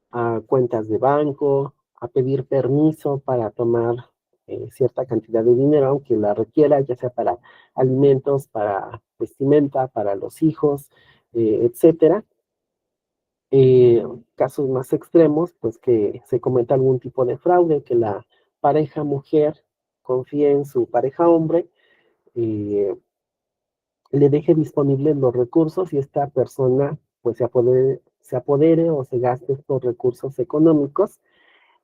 a cuentas de banco, a pedir permiso para tomar cierta cantidad de dinero, aunque la requiera, ya sea para alimentos, para vestimenta, para los hijos, etcétera. Casos más extremos, pues que se cometa algún tipo de fraude, que la pareja mujer confíe en su pareja hombre, eh, le deje disponibles los recursos y esta persona pues se apodere o se gaste estos recursos económicos,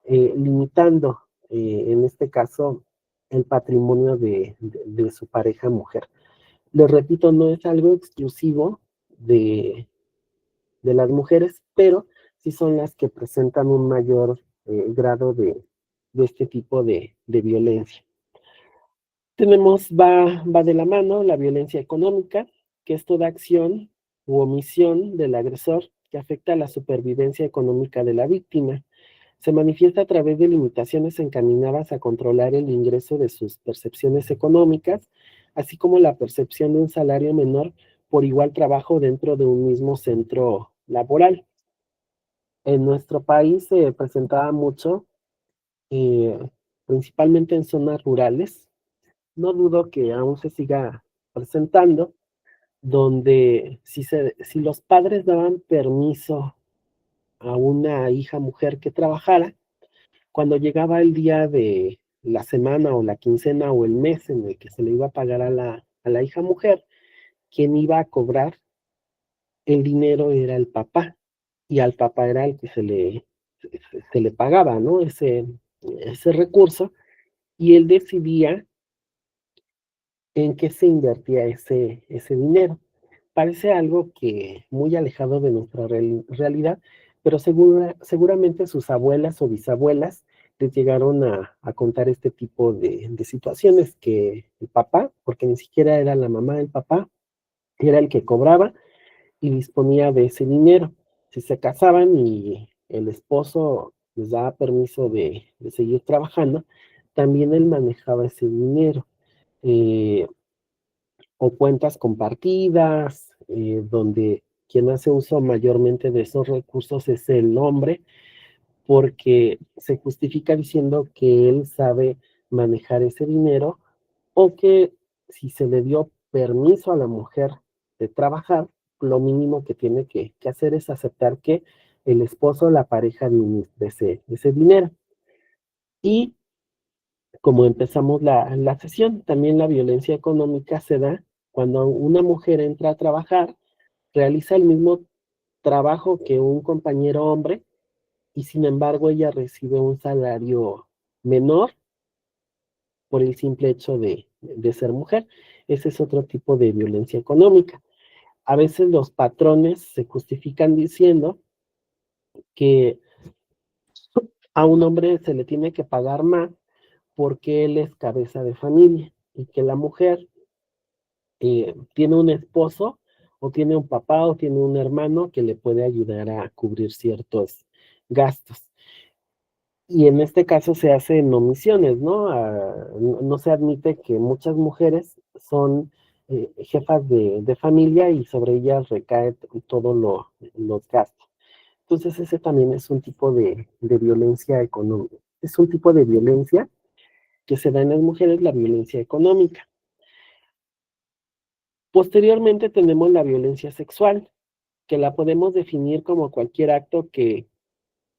limitando en este caso el patrimonio de su pareja mujer. Les repito, no es algo exclusivo de las mujeres, pero sí son las que presentan un mayor grado de este tipo de violencia. Va de la mano la violencia económica, que es toda acción u omisión del agresor que afecta a la supervivencia económica de la víctima. Se manifiesta a través de limitaciones encaminadas a controlar el ingreso de sus percepciones económicas, así como la percepción de un salario menor por igual trabajo dentro de un mismo centro laboral. En nuestro país se presentaba mucho, eh, principalmente en zonas rurales. No dudo que aún se siga presentando, donde si los padres daban permiso a una hija mujer que trabajara, cuando llegaba el día de la semana o la quincena o el mes en el que se le iba a pagar a la hija mujer, quien iba a cobrar el dinero era el papá, y al papá era el que se le pagaba, ¿no? Ese recurso, y él decidía en qué se invertía ese dinero. Parece algo que muy alejado de nuestra realidad, pero seguramente sus abuelas o bisabuelas les llegaron a contar este tipo de situaciones, que el papá, porque ni siquiera era la mamá del papá, era el que cobraba y disponía de ese dinero. Si se casaban y el esposo les daba permiso de seguir trabajando, también él manejaba ese dinero. Eh, o cuentas compartidas, donde quien hace uso mayormente de esos recursos es el hombre, porque se justifica diciendo que él sabe manejar ese dinero, o que si se le dio permiso a la mujer de trabajar, lo mínimo que tiene que hacer es aceptar que el esposo la pareja de ese dinero. Y como empezamos la sesión, también la violencia económica se da cuando una mujer entra a trabajar, realiza el mismo trabajo que un compañero hombre, y sin embargo ella recibe un salario menor por el simple hecho de ser mujer. Ese es otro tipo de violencia económica. A veces los patrones se justifican diciendo que a un hombre se le tiene que pagar más porque él es cabeza de familia, y que la mujer tiene un esposo o tiene un papá o tiene un hermano que le puede ayudar a cubrir ciertos gastos. Y en este caso se hacen omisiones, ¿no? No se admite que muchas mujeres son jefas de familia y sobre ellas recae todos los gastos. Entonces ese también es un tipo de violencia económica. Es un tipo de violencia que se da en las mujeres, la violencia económica. Posteriormente tenemos la violencia sexual, que la podemos definir como cualquier acto que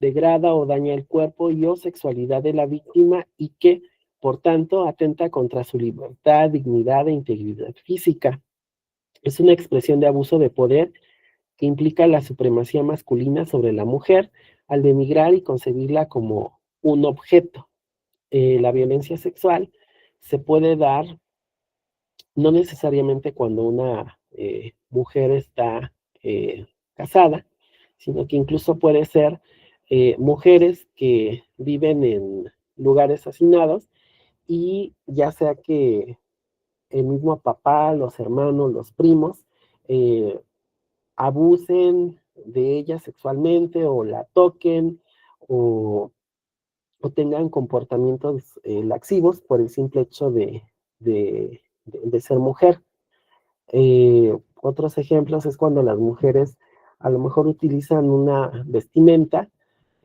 degrada o daña el cuerpo y o sexualidad de la víctima, y que, por tanto, atenta contra su libertad, dignidad e integridad física. Es una expresión de abuso de poder que implica la supremacía masculina sobre la mujer al denigrar y concebirla como un objeto. La violencia sexual se puede dar no necesariamente cuando una mujer está casada, sino que incluso puede ser mujeres que viven en lugares hacinados, y ya sea que el mismo papá, los hermanos, los primos, eh, abusen de ella sexualmente o la toquen, o, o tengan comportamientos laxivos por el simple hecho de ser mujer. Otros ejemplos es cuando las mujeres a lo mejor utilizan una vestimenta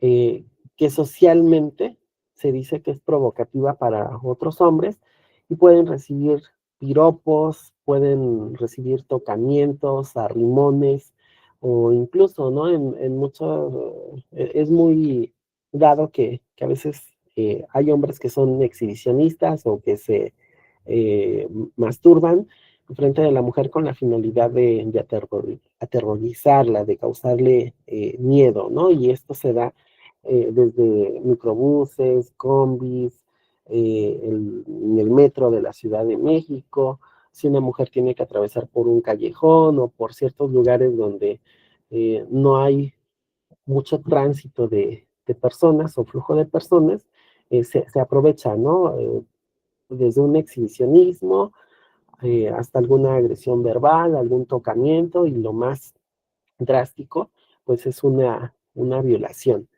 eh, que socialmente se dice que es provocativa para otros hombres y pueden recibir piropos, pueden recibir tocamientos, arrimones o incluso, ¿no? En muchos, es muy dado que a veces hay hombres que son exhibicionistas o que se masturban frente de la mujer con la finalidad de aterrorizarla, de causarle miedo, ¿no? Y esto se da desde microbuses, combis, en el metro de la Ciudad de México, si una mujer tiene que atravesar por un callejón o por ciertos lugares donde no hay mucho tránsito de personas o flujo de personas, se aprovecha, ¿no? Desde un exhibicionismo hasta alguna agresión verbal, algún tocamiento y lo más drástico, pues es una violación.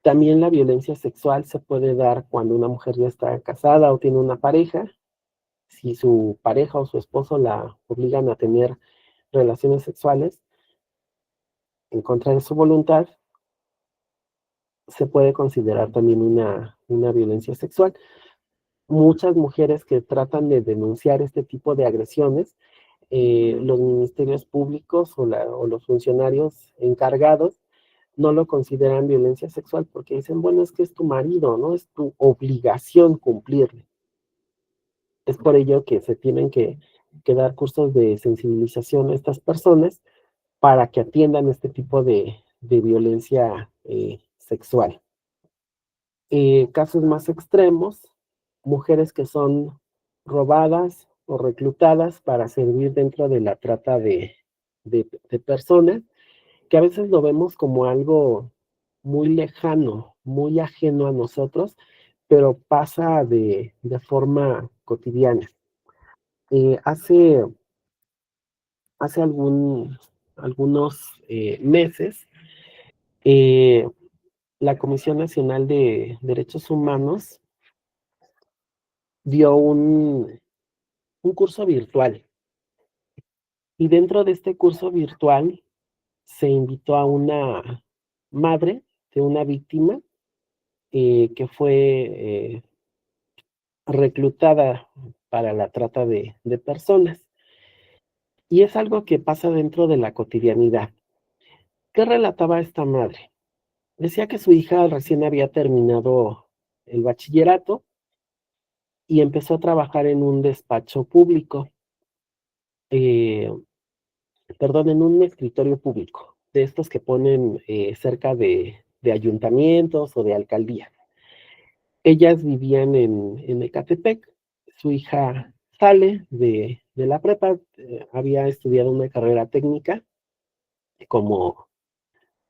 También la violencia sexual se puede dar cuando una mujer ya está casada o tiene una pareja. Si su pareja o su esposo la obligan a tener relaciones sexuales en contra de su voluntad, se puede considerar también una violencia sexual. Muchas mujeres que tratan de denunciar este tipo de agresiones, los ministerios públicos o los funcionarios encargados no lo consideran violencia sexual porque dicen, bueno, es que es tu marido, ¿no? Es tu obligación cumplirle. Es por ello que se tienen que dar cursos de sensibilización a estas personas para que atiendan este tipo de violencia sexual. Casos más extremos, mujeres que son robadas o reclutadas para servir dentro de la trata de personas, que a veces lo vemos como algo muy lejano, muy ajeno a nosotros, pero pasa de forma cotidiana. Hace algunos meses, eh, la Comisión Nacional de Derechos Humanos dio un curso virtual y dentro de este curso virtual se invitó a una madre de una víctima que fue reclutada para la trata de personas. Y es algo que pasa dentro de la cotidianidad. ¿Qué relataba esta madre? Decía que su hija recién había terminado el bachillerato y empezó a trabajar en un despacho público, eh, perdón, en un escritorio público, de estos que ponen cerca de ayuntamientos o de alcaldías. Ellas vivían en Ecatepec, su hija sale de la prepa, había estudiado una carrera técnica como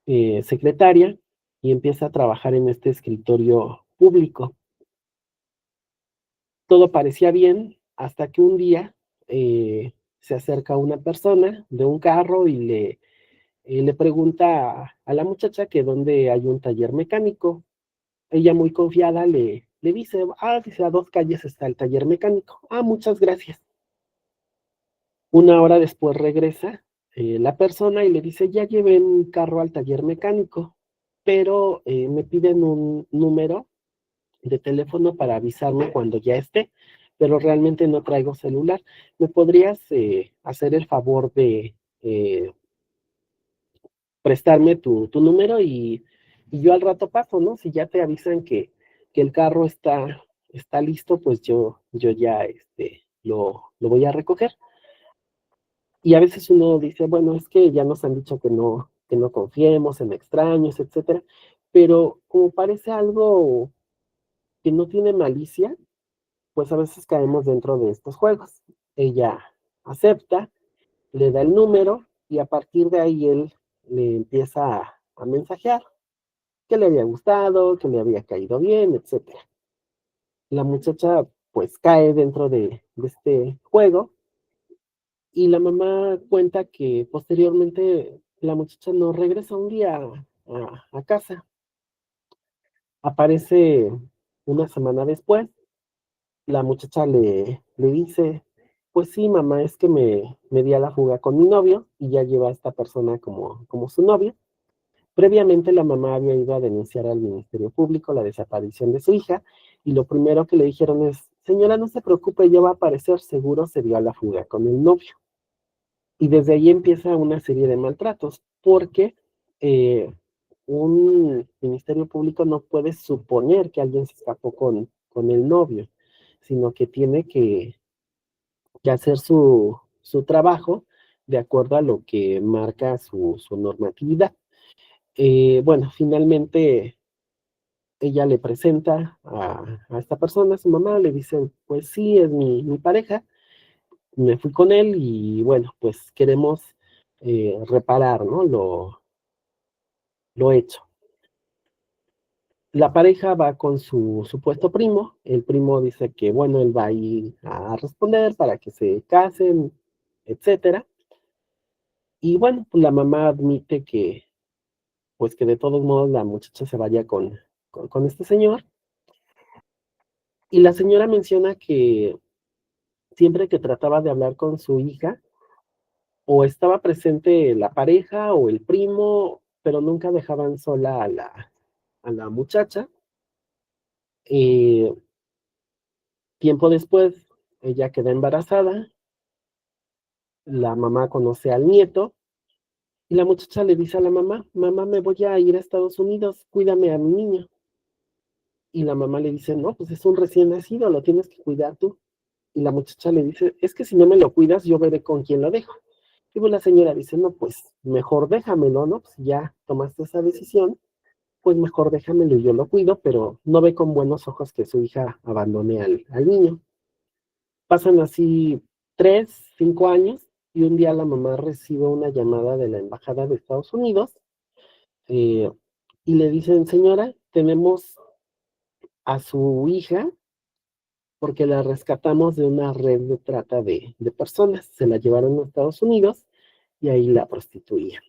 secretaria y empieza a trabajar en este escritorio público. Todo parecía bien hasta que un día se acerca una persona de un carro y le pregunta a la muchacha que dónde hay un taller mecánico. Ella muy confiada le dice, dice, a 2 calles está el taller mecánico. Muchas gracias. Una hora después regresa la persona y le dice, ya llevé un carro al taller mecánico, pero me piden un número de teléfono para avisarme cuando ya esté, pero realmente no traigo celular. ¿Me podrías hacer el favor de prestarme tu número y yo al rato paso, ¿no? Si ya te avisan que el carro está listo, pues yo ya lo voy a recoger. Y a veces uno dice, bueno, es que ya nos han dicho que no confiemos en extraños, etcétera, pero como parece algo que no tiene malicia, pues a veces caemos dentro de estos juegos. Ella acepta, le da el número y a partir de ahí él le empieza a mensajear que le había gustado, que le había caído bien, etcétera. La muchacha pues cae dentro de este juego y la mamá cuenta que posteriormente la muchacha no regresa un día a casa. Aparece una semana después, la muchacha le dice pues sí, mamá, es que me di a la fuga con mi novio y ya lleva a esta persona como su novio. Previamente la mamá había ido a denunciar al Ministerio Público la desaparición de su hija y lo primero que le dijeron es, señora, no se preocupe, ya va a aparecer, seguro se dio a la fuga con el novio. Y desde ahí empieza una serie de maltratos, porque eh, un Ministerio Público no puede suponer que alguien se escapó con el novio, sino que tiene que hacer su trabajo de acuerdo a lo que marca su normatividad. Bueno, finalmente ella le presenta a esta persona, a su mamá, le dice, pues sí, es mi pareja, me fui con él y bueno, pues queremos reparar, ¿no? Lo hecho. La pareja va con su supuesto primo, el primo dice que bueno, él va a ir a responder para que se casen, etcétera. Y bueno, pues la mamá admite que, pues que de todos modos la muchacha se vaya con este señor. Y la señora menciona que siempre que trataba de hablar con su hija, o estaba presente la pareja o el primo, pero nunca dejaban sola a la muchacha. Eh, Tiempo después, ella queda embarazada, la mamá conoce al nieto y la muchacha le dice a la mamá, mamá, me voy a ir a Estados Unidos, cuídame a mi niño. Y la mamá le dice, no, pues es un recién nacido, lo tienes que cuidar tú. Y la muchacha le dice, es que si no me lo cuidas, yo veré con quién lo dejo. Y pues la señora dice, no, pues mejor déjamelo, ¿no? Pues ya tomaste esa decisión, pues mejor déjamelo y yo lo cuido, pero no ve con buenos ojos que su hija abandone al niño. Pasan así 3, 5 años y un día la mamá recibe una llamada de la Embajada de Estados Unidos eh, y le dicen, señora, tenemos a su hija porque la rescatamos de una red de trata de personas. Se la llevaron a Estados Unidos y ahí la prostituían.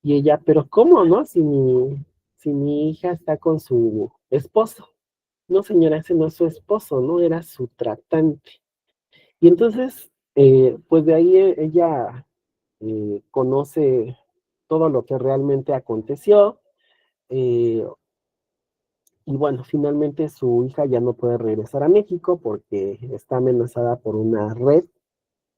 Y ella, pero ¿cómo, no? Si mi hija está con su esposo. No, señora, ese no es su esposo, ¿no? Era su tratante. Y entonces, pues de ahí ella conoce todo lo que realmente aconteció. eh, y bueno, finalmente su hija ya no puede regresar a México porque está amenazada por una red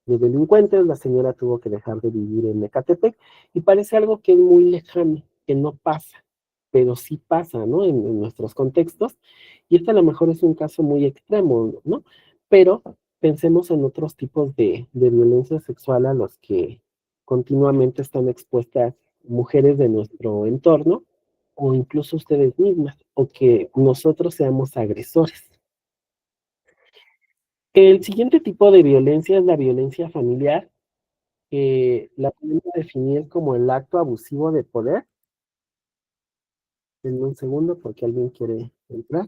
de delincuentes. La señora tuvo que dejar de vivir en Ecatepec y parece algo que es muy lejano, que no pasa, pero sí pasa, ¿no? En nuestros contextos. Y este a lo mejor es un caso muy extremo, ¿no? Pero pensemos en otros tipos de violencia sexual a los que continuamente están expuestas mujeres de nuestro entorno o incluso ustedes mismas, o que nosotros seamos agresores. El siguiente tipo de violencia es la violencia familiar, la podemos definir como el acto abusivo de poder. En un segundo, porque alguien quiere entrar.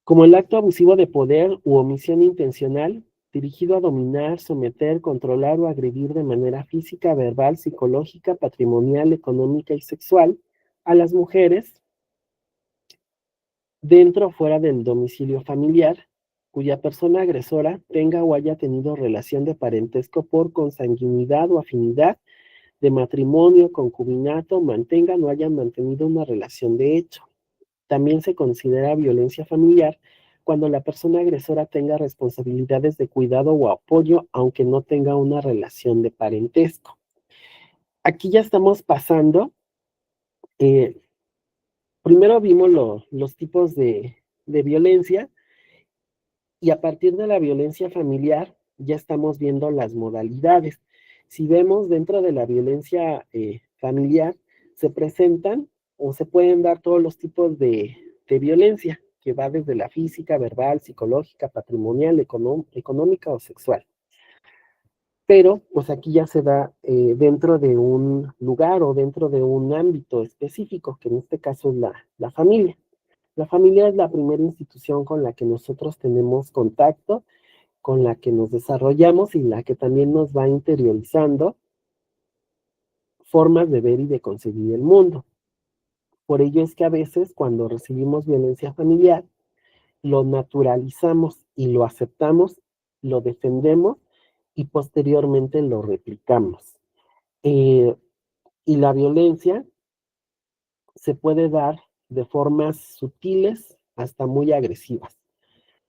Como el acto abusivo de poder u omisión intencional dirigido a dominar, someter, controlar o agredir de manera física, verbal, psicológica, patrimonial, económica y sexual a las mujeres dentro o fuera del domicilio familiar, cuya persona agresora tenga o haya tenido relación de parentesco por consanguinidad o afinidad de matrimonio, concubinato, mantengan o hayan mantenido una relación de hecho. También se considera violencia familiar cuando la persona agresora tenga responsabilidades de cuidado o apoyo, aunque no tenga una relación de parentesco. Aquí ya estamos pasando, eh, primero vimos los tipos de violencia y a partir de la violencia familiar ya estamos viendo las modalidades. Si vemos dentro de la violencia familiar, se presentan o se pueden dar todos los tipos de violencia, que va desde la física, verbal, psicológica, patrimonial, económica o sexual. Pero pues aquí ya se da dentro de un lugar o dentro de un ámbito específico, que en este caso es la familia. La familia es la primera institución con la que nosotros tenemos contacto, con la que nos desarrollamos y la que también nos va interiorizando formas de ver y de concebir el mundo. Por ello es que a veces cuando recibimos violencia familiar, lo naturalizamos y lo aceptamos, lo defendemos y posteriormente lo replicamos. Y la violencia se puede dar de formas sutiles hasta muy agresivas.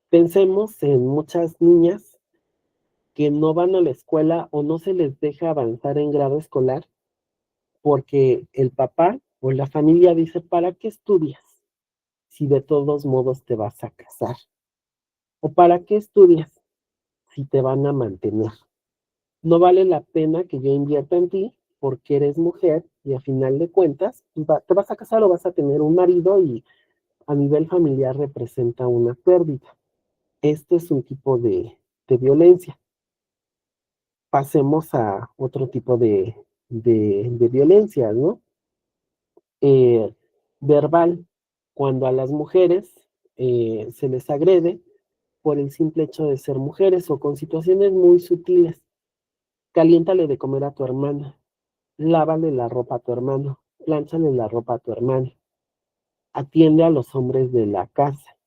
Pensemos en muchas niñas que no van a la escuela o no se les deja avanzar en grado escolar porque el papá o la familia dice, ¿para qué estudias si de todos modos te vas a casar? ¿O para qué estudias si te van a mantener? No vale la pena que yo invierta en ti porque eres mujer y a final de cuentas te vas a casar o vas a tener un marido y a nivel familiar representa una pérdida. Este es un tipo de violencia. Pasemos a otro tipo de violencia, ¿no? Verbal, cuando a las mujeres se les agrede por el simple hecho de ser mujeres o con situaciones muy sutiles. Caliéntale de comer a tu hermana, lávale la ropa a tu hermano, plánchale la ropa a tu hermano, atiende a los hombres de la casa.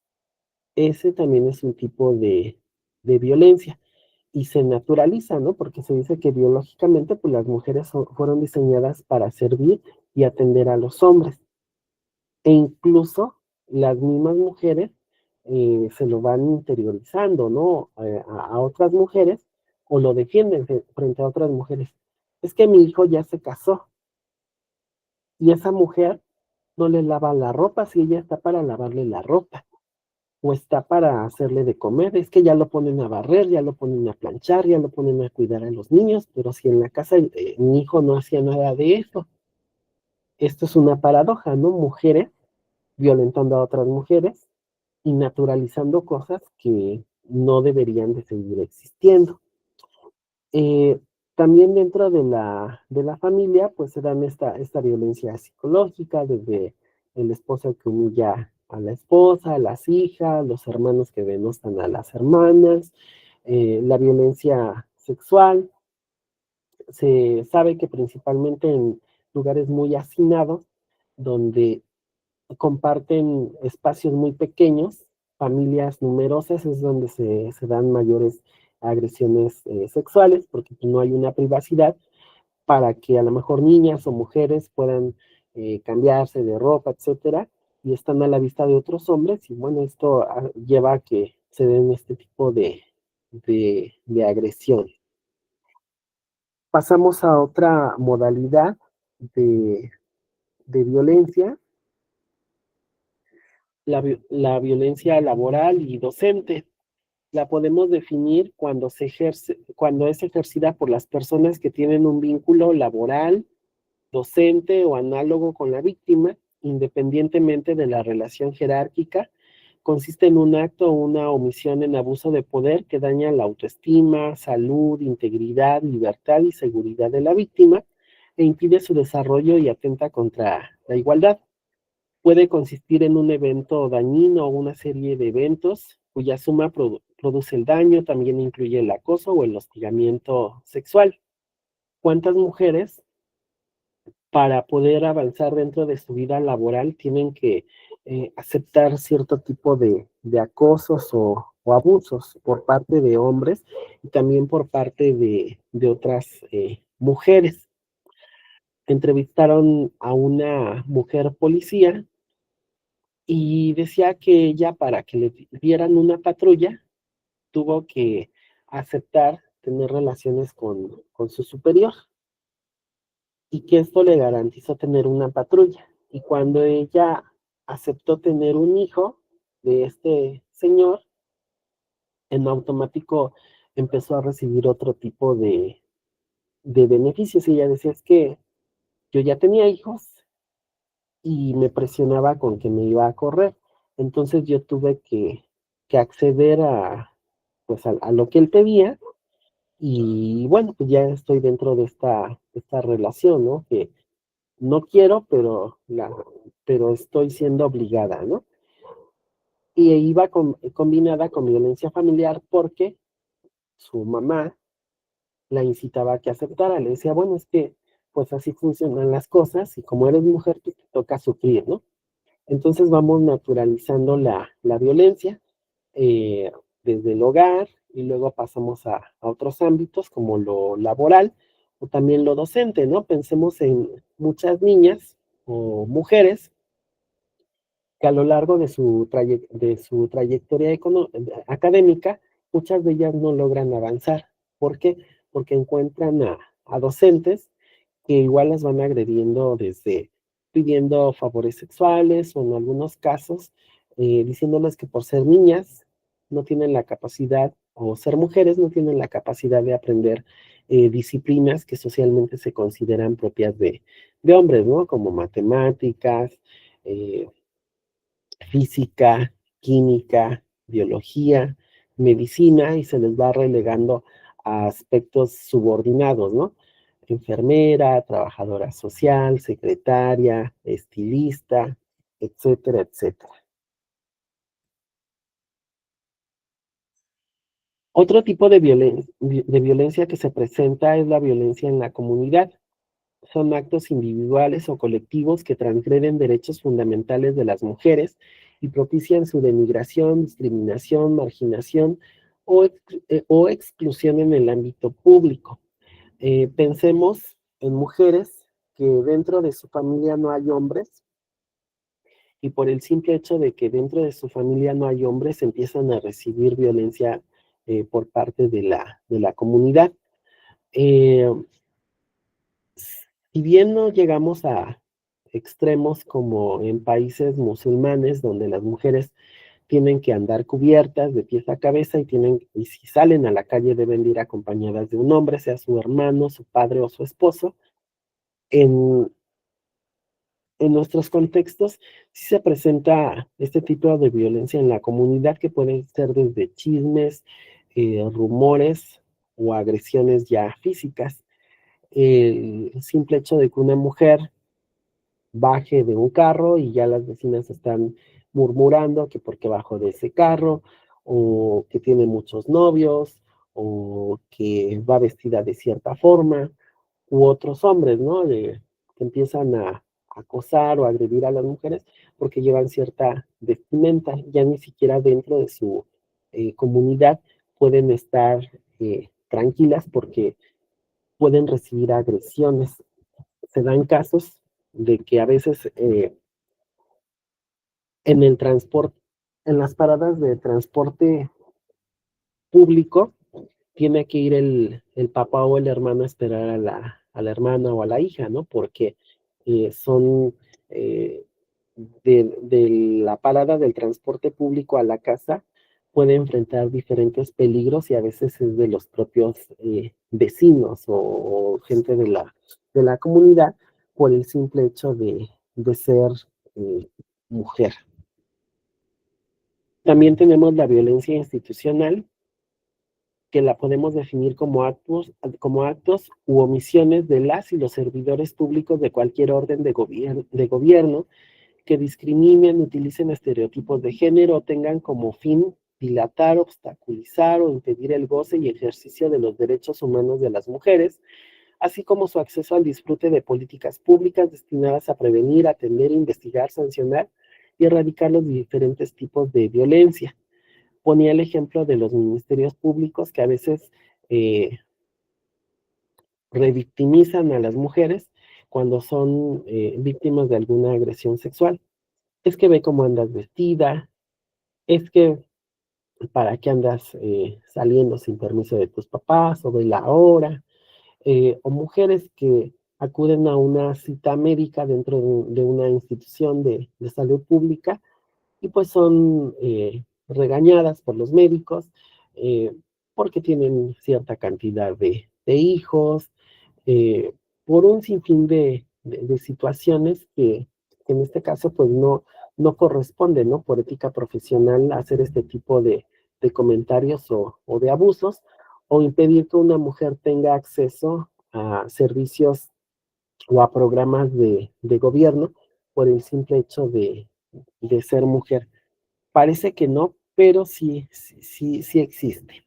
Ese también es un tipo de violencia y se naturaliza, ¿no? Porque se dice que biológicamente pues las mujeres fueron diseñadas para servir y atender a los hombres. E incluso las mismas mujeres se lo van interiorizando, ¿no? A otras mujeres o lo defienden frente a otras mujeres. Es que mi hijo ya se casó y esa mujer no le lava la ropa si ella está para lavarle la ropa o está para hacerle de comer. Es que ya lo ponen a barrer, ya lo ponen a planchar, ya lo ponen a cuidar a los niños, pero si en la casa mi hijo no hacía nada de eso. Esto es una paradoja, ¿no? Mujeres violentando a otras mujeres y naturalizando cosas que no deberían de seguir existiendo. Eh, También dentro de la familia, pues se dan esta violencia psicológica, desde el esposo que humilla a la esposa, a las hijas, los hermanos que denostan a las hermanas, la violencia sexual. Se sabe que principalmente en lugares muy hacinados, donde comparten espacios muy pequeños, familias numerosas, es donde se dan mayores agresiones sexuales, porque no hay una privacidad para que a lo mejor niñas o mujeres puedan cambiarse de ropa, etcétera, y están a la vista de otros hombres, y bueno, esto lleva a que se den este tipo de agresión. Pasamos a otra modalidad de, de violencia, la violencia laboral y docente. La podemos definir cuando es ejercida por las personas que tienen un vínculo laboral, docente o análogo con la víctima, independientemente de la relación jerárquica. Consiste en un acto o una omisión en abuso de poder que daña la autoestima, salud, integridad, libertad y seguridad de la víctima e impide su desarrollo y atenta contra la igualdad. Puede consistir en un evento dañino o una serie de eventos cuya suma produce el daño, también incluye el acoso o el hostigamiento sexual. ¿Cuántas mujeres para poder avanzar dentro de su vida laboral tienen que aceptar cierto tipo de acosos o abusos por parte de hombres y también por parte de otras mujeres? Entrevistaron a una mujer policía y decía que ella, para que le dieran una patrulla, tuvo que aceptar tener relaciones con su superior y que esto le garantizó tener una patrulla. Y cuando ella aceptó tener un hijo de este señor, en automático empezó a recibir otro tipo de beneficios. Y ella decía, es que yo ya tenía hijos y me presionaba con que me iba a correr. Entonces yo tuve que acceder pues a lo que él pedía y bueno, pues ya estoy dentro de esta relación, ¿no? Que no quiero, pero estoy siendo obligada, ¿no? Y iba combinada con violencia familiar porque su mamá la incitaba a que aceptara. Le decía, bueno, es que pues así funcionan las cosas y como eres mujer, pues te toca sufrir, ¿no? Entonces vamos naturalizando la violencia eh, desde el hogar y luego pasamos a otros ámbitos como lo laboral o también lo docente, ¿no? Pensemos en muchas niñas o mujeres que a lo largo de de su trayectoria académica, muchas de ellas no logran avanzar. ¿Por qué? Porque encuentran a docentes que igual las van agrediendo desde pidiendo favores sexuales o en algunos casos diciéndoles que por ser niñas no tienen la capacidad o ser mujeres no tienen la capacidad de aprender disciplinas que socialmente se consideran propias de hombres, ¿no? Como matemáticas, eh, física, química, biología, medicina y se les va relegando a aspectos subordinados, ¿no? Enfermera, trabajadora social, secretaria, estilista, etcétera, etcétera. Otro tipo de violencia que se presenta es la violencia en la comunidad. Son actos individuales o colectivos que transgreden derechos fundamentales de las mujeres y propician su denigración, discriminación, marginación o exclusión en el ámbito público. Pensemos en mujeres que dentro de su familia no hay hombres y por el simple hecho de que dentro de su familia no hay hombres empiezan a recibir violencia por parte de la comunidad. Eh, Si bien no llegamos a extremos como en países musulmanes, donde las mujeres tienen que andar cubiertas de pies a cabeza y si salen a la calle deben ir acompañadas de un hombre, sea su hermano, su padre o su esposo, en, en nuestros contextos sí se presenta este tipo de violencia en la comunidad que pueden ser desde chismes, rumores o agresiones ya físicas. El simple hecho de que una mujer baje de un carro y ya las vecinas están murmurando que porque bajó de ese carro, o que tiene muchos novios, o que va vestida de cierta forma, u otros hombres, ¿no? Que empiezan a acosar o agredir a las mujeres porque llevan cierta vestimenta, ya ni siquiera dentro de su comunidad pueden estar tranquilas porque pueden recibir agresiones. Se dan casos de que a veces en el transporte, en las paradas de transporte público, tiene que ir el papá o el hermano a esperar a la hermana o a la hija, ¿no? Porque son eh, de la parada del transporte público a la casa, puede enfrentar diferentes peligros y a veces es de los propios vecinos o gente de la comunidad por el simple hecho de ser eh, mujer. También tenemos la violencia institucional, que la podemos definir como actos u omisiones de las y los servidores públicos de cualquier orden de gobierno que discriminen, utilicen estereotipos de género o tengan como fin dilatar, obstaculizar o impedir el goce y ejercicio de los derechos humanos de las mujeres, así como su acceso al disfrute de políticas públicas destinadas a prevenir, atender, investigar, sancionar y erradicar los diferentes tipos de violencia. Ponía el ejemplo de los ministerios públicos que a veces eh, revictimizan a las mujeres cuando son víctimas de alguna agresión sexual. Es que ve cómo andas vestida, es que para qué andas saliendo sin permiso de tus papás, o ve la hora, o mujeres que acuden a una cita médica dentro de una institución de salud pública y pues son regañadas por los médicos eh, porque tienen cierta cantidad de hijos, eh, por un sinfín de situaciones que en este caso pues no corresponde, ¿no? Por ética profesional hacer este tipo de comentarios o de abusos o impedir que una mujer tenga acceso a servicios o a programas de gobierno por el simple hecho de ser mujer. Parece que no, pero sí existe.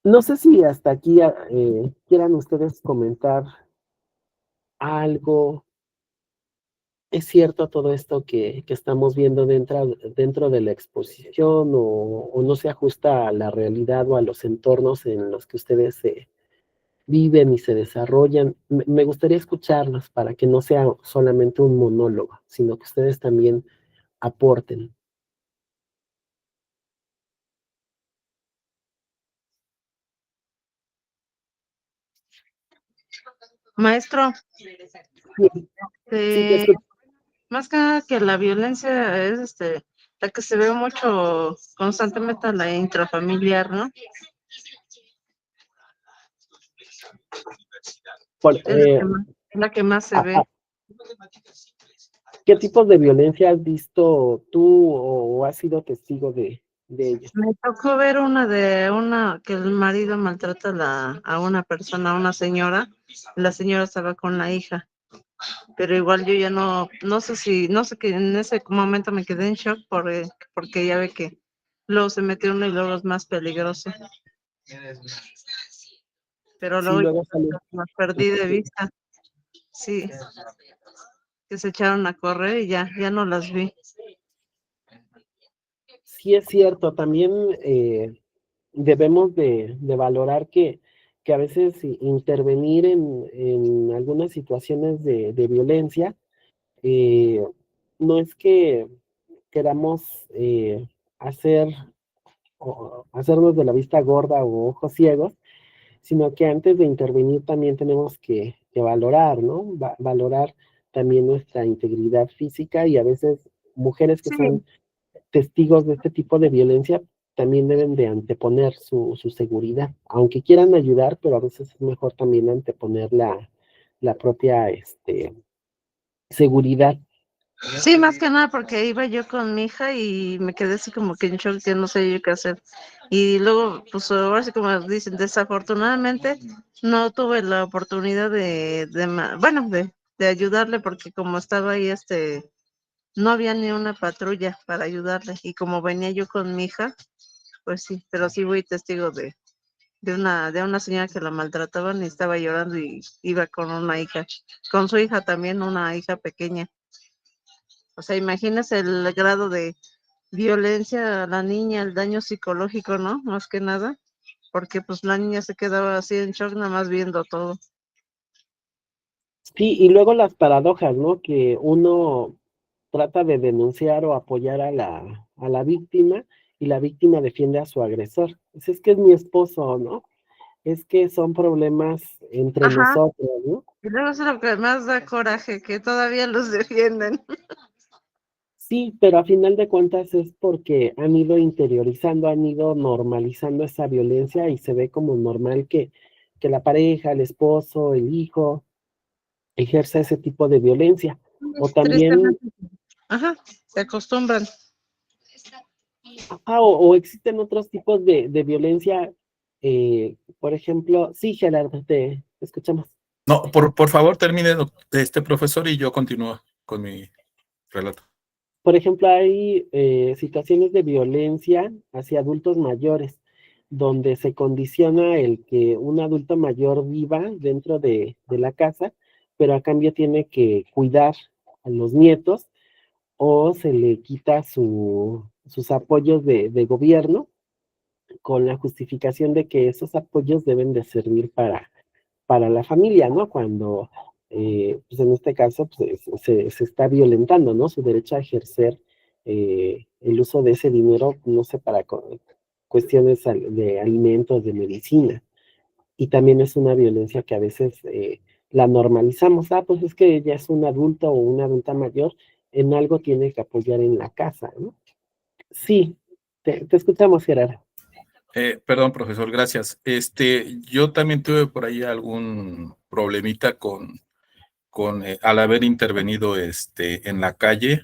No sé si hasta aquí quieran ustedes comentar algo ¿Es cierto todo esto que estamos viendo dentro de la exposición o no se ajusta a la realidad o a los entornos en los que ustedes se viven y se desarrollan? Me gustaría escucharlos para que no sea solamente un monólogo, sino que ustedes también aporten. Maestro, Sí, te eh, escucho. más que nada que la violencia es la que se ve mucho constantemente en la intrafamiliar, ¿no? Por- Es la que más se a- a- ve. ¿Qué tipos de violencia has visto tú o has sido testigo de ellas? Me tocó ver una que el marido maltrata a una persona, a una señora, y la señora estaba con la hija, pero igual yo ya no sé que en ese momento me quedé en shock porque ya ve que luego se metió uno y luego es más peligroso, pero Sí, luego luego sale. ya las perdí de vista, sí, que se echaron a correr y ya no las vi. Sí, es cierto, también debemos de valorar que a veces intervenir en algunas situaciones de violencia, eh, no es que queramos hacer hacernos de la vista gorda o ojos ciegos, sino que antes de intervenir también tenemos que valorar, ¿no? Valorar también nuestra integridad física y a veces mujeres que Sí, son testigos de este tipo de violencia también deben de anteponer su seguridad, aunque quieran ayudar, pero a veces es mejor también anteponer la propia seguridad. sí, más que nada porque iba yo con mi hija y me quedé así como que en shock, que no sé yo qué hacer. Y luego, pues ahora sí como dicen, desafortunadamente no tuve la oportunidad bueno, de ayudarle porque como estaba ahí, no había ni una patrulla para ayudarle. Y como venía yo con mi hija, pues sí, pero sí fui testigo de una señora que la maltrataban y estaba llorando y iba con una hija, con su hija también, una hija pequeña. O sea, imagínese el grado de violencia a la niña, el daño psicológico, ¿no? Más que nada, porque pues la niña se quedaba así en shock nada más viendo todo. Sí, y luego las paradojas, ¿no? Que uno trata de denunciar o apoyar a la víctima y la víctima defiende a su agresor. Pues es que es mi esposo, ¿no? Es que son problemas entre Ajá, nosotros, ¿no? y luego es lo que más da coraje, que todavía los defienden. Sí, pero a final de cuentas es porque han ido interiorizando, han ido normalizando esa violencia y se ve como normal que la pareja, el esposo, el hijo ejerza ese tipo de violencia. O también, Tristemente. Ajá, se acostumbran. o existen otros tipos de violencia, por ejemplo, sí, Gerardo, te escuchamos. No, por favor, termine este profesor y yo continúo con mi relato. Por ejemplo, hay situaciones de violencia hacia adultos mayores, donde se condiciona el que un adulto mayor viva dentro de la casa, pero a cambio tiene que cuidar a los nietos o se le quita sus apoyos de gobierno con la justificación de que esos apoyos deben de servir para la familia, ¿no? Cuando, pues en este caso, pues, se está violentando, ¿no? Su derecho a ejercer el uso de ese dinero, no sé, para cuestiones de alimentos, de medicina. Y también es una violencia que a veces la normalizamos. Ah, pues es que ella es un adulto o una adulta mayor, en algo tiene que apoyar en la casa, ¿no? Sí, te escuchamos, Gerardo. Perdón, profesor, gracias. Yo también tuve por ahí algún problemita con al haber intervenido en la calle.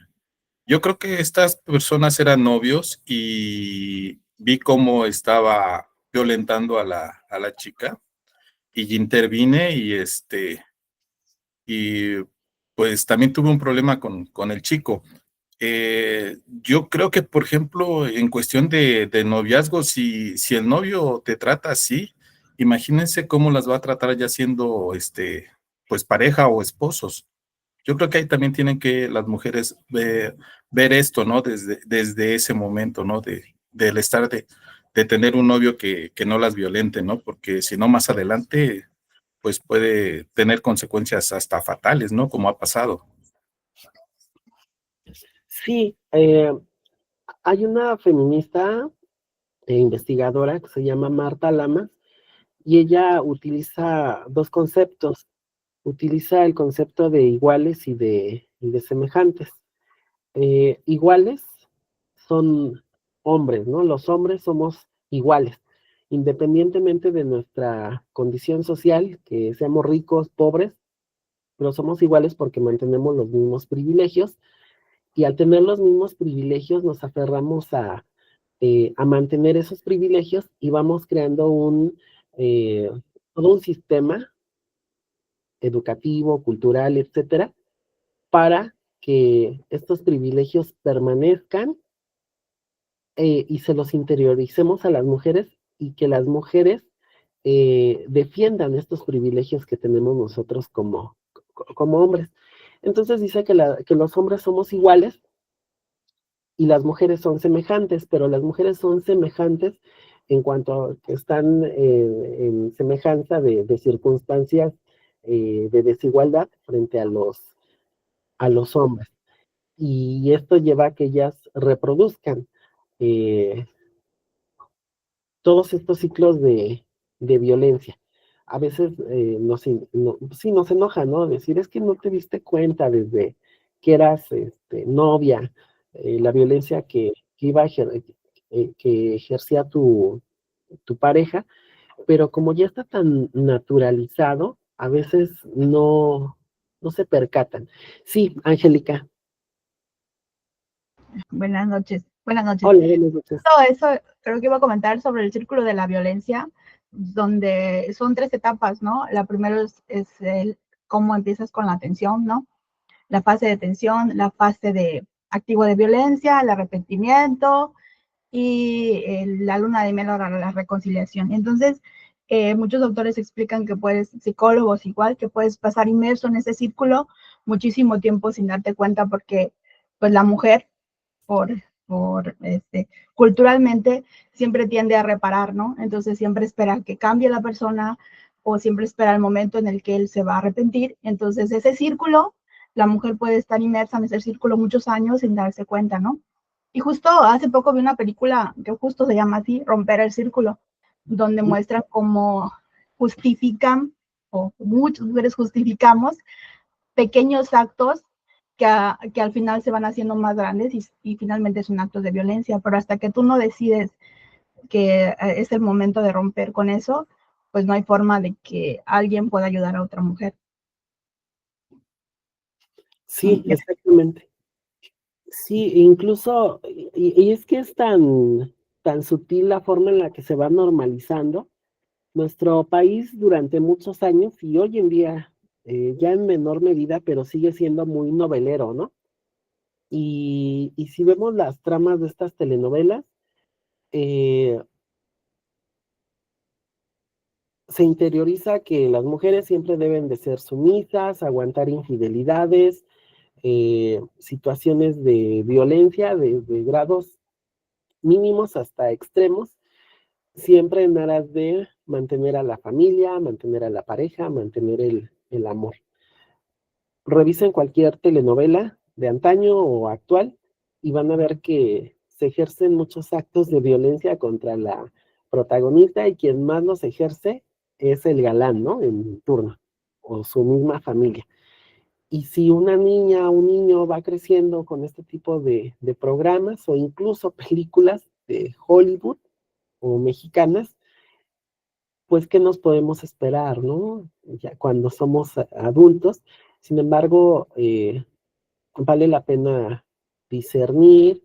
Yo creo que estas personas eran novios y vi cómo estaba violentando a la chica y intervine y pues también tuve un problema con el chico. Yo creo que, por ejemplo, en cuestión de noviazgo, si el novio te trata así, imagínense cómo las va a tratar ya siendo, pues pareja o esposos. Yo creo que ahí también tienen que las mujeres ver esto, ¿no? Desde ese momento, ¿no? Del estar de tener un novio que no las violente, ¿no? Porque si no, más adelante, pues puede tener consecuencias hasta fatales, ¿no? Como ha pasado. Sí, hay una feminista e investigadora que se llama Marta Lamas y ella utiliza dos conceptos. Utiliza el concepto de iguales y de semejantes. Iguales son hombres, ¿no? Los hombres somos iguales, independientemente de nuestra condición social, que seamos ricos, pobres, pero somos iguales porque mantenemos los mismos privilegios y al tener los mismos privilegios nos aferramos a mantener esos privilegios y vamos creando eh, todo un sistema educativo, cultural, etcétera, para que estos privilegios permanezcan y se los interioricemos a las mujeres y que las mujeres defiendan estos privilegios que tenemos nosotros como hombres. Entonces dice que los hombres somos iguales y las mujeres son semejantes, pero las mujeres son semejantes en cuanto a que están en semejanza de circunstancias de desigualdad frente a los hombres. Y esto lleva a que ellas reproduzcan eh, todos estos ciclos de violencia. A veces sí nos enoja, ¿no? Decir, es que no te diste cuenta desde que eras novia, la violencia que ejercía tu pareja, pero como ya está tan naturalizado, a veces no se percatan. Sí, Angélica. Buenas noches. Buenas noches. Hola, buenas noches. Todo eso creo que iba a comentar sobre el círculo de la violencia, donde son 3 etapas, ¿no? La primera es el cómo empiezas con la tensión, ¿no? La fase de tensión, la fase de activo de violencia, el arrepentimiento y la luna de miel o la reconciliación. Entonces, muchos autores explican que puedes, psicólogos igual, que puedes pasar inmerso en ese círculo muchísimo tiempo sin darte cuenta porque pues la mujer por culturalmente siempre tiende a reparar, ¿no? Entonces siempre espera que cambie la persona o siempre espera el momento en el que él se va a arrepentir. Entonces ese círculo, la mujer puede estar inmersa en ese círculo muchos años sin darse cuenta, ¿no? Y justo hace poco vi una película que justo se llama así, Romper el Círculo, donde muestra cómo justifican, o muchas mujeres justificamos, pequeños actos que al final se van haciendo más grandes y finalmente son actos de violencia, pero hasta que tú no decides que es el momento de romper con eso, pues no hay forma de que alguien pueda ayudar a otra mujer. Sí, exactamente. Sí, incluso, y es que es tan sutil la forma en la que se va normalizando. Nuestro país durante muchos años y hoy en día, ya en menor medida, pero sigue siendo muy novelero, ¿no? Y si vemos las tramas de estas telenovelas, se interioriza que las mujeres siempre deben de ser sumisas, aguantar infidelidades, situaciones de violencia, de grados mínimos hasta extremos, siempre en aras de mantener a la familia, mantener a la pareja, mantener el amor. Revisen cualquier telenovela de antaño o actual y van a ver que se ejercen muchos actos de violencia contra la protagonista y quien más los ejerce es el galán, ¿no? En turno, o su misma familia. Y si una niña o un niño va creciendo con este tipo de programas o incluso películas de Hollywood o mexicanas, pues, ¿qué nos podemos esperar, no? Ya cuando somos adultos. Sin embargo, vale la pena discernir,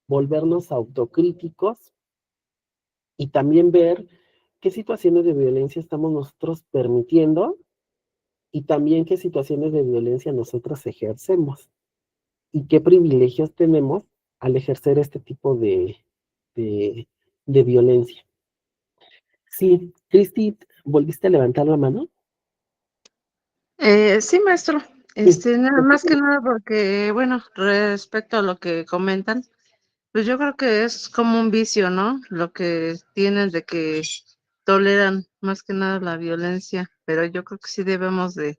volvernos autocríticos y también ver qué situaciones de violencia estamos nosotros permitiendo y también qué situaciones de violencia nosotros ejercemos y qué privilegios tenemos al ejercer este tipo de, de violencia. Sí, Cristi, ¿volviste a levantar la mano? Sí, maestro. Nada más que nada porque, bueno, respecto a lo que comentan, pues yo creo que es como un vicio, ¿no? Lo que tienen de que toleran más que nada la violencia, pero yo creo que sí debemos de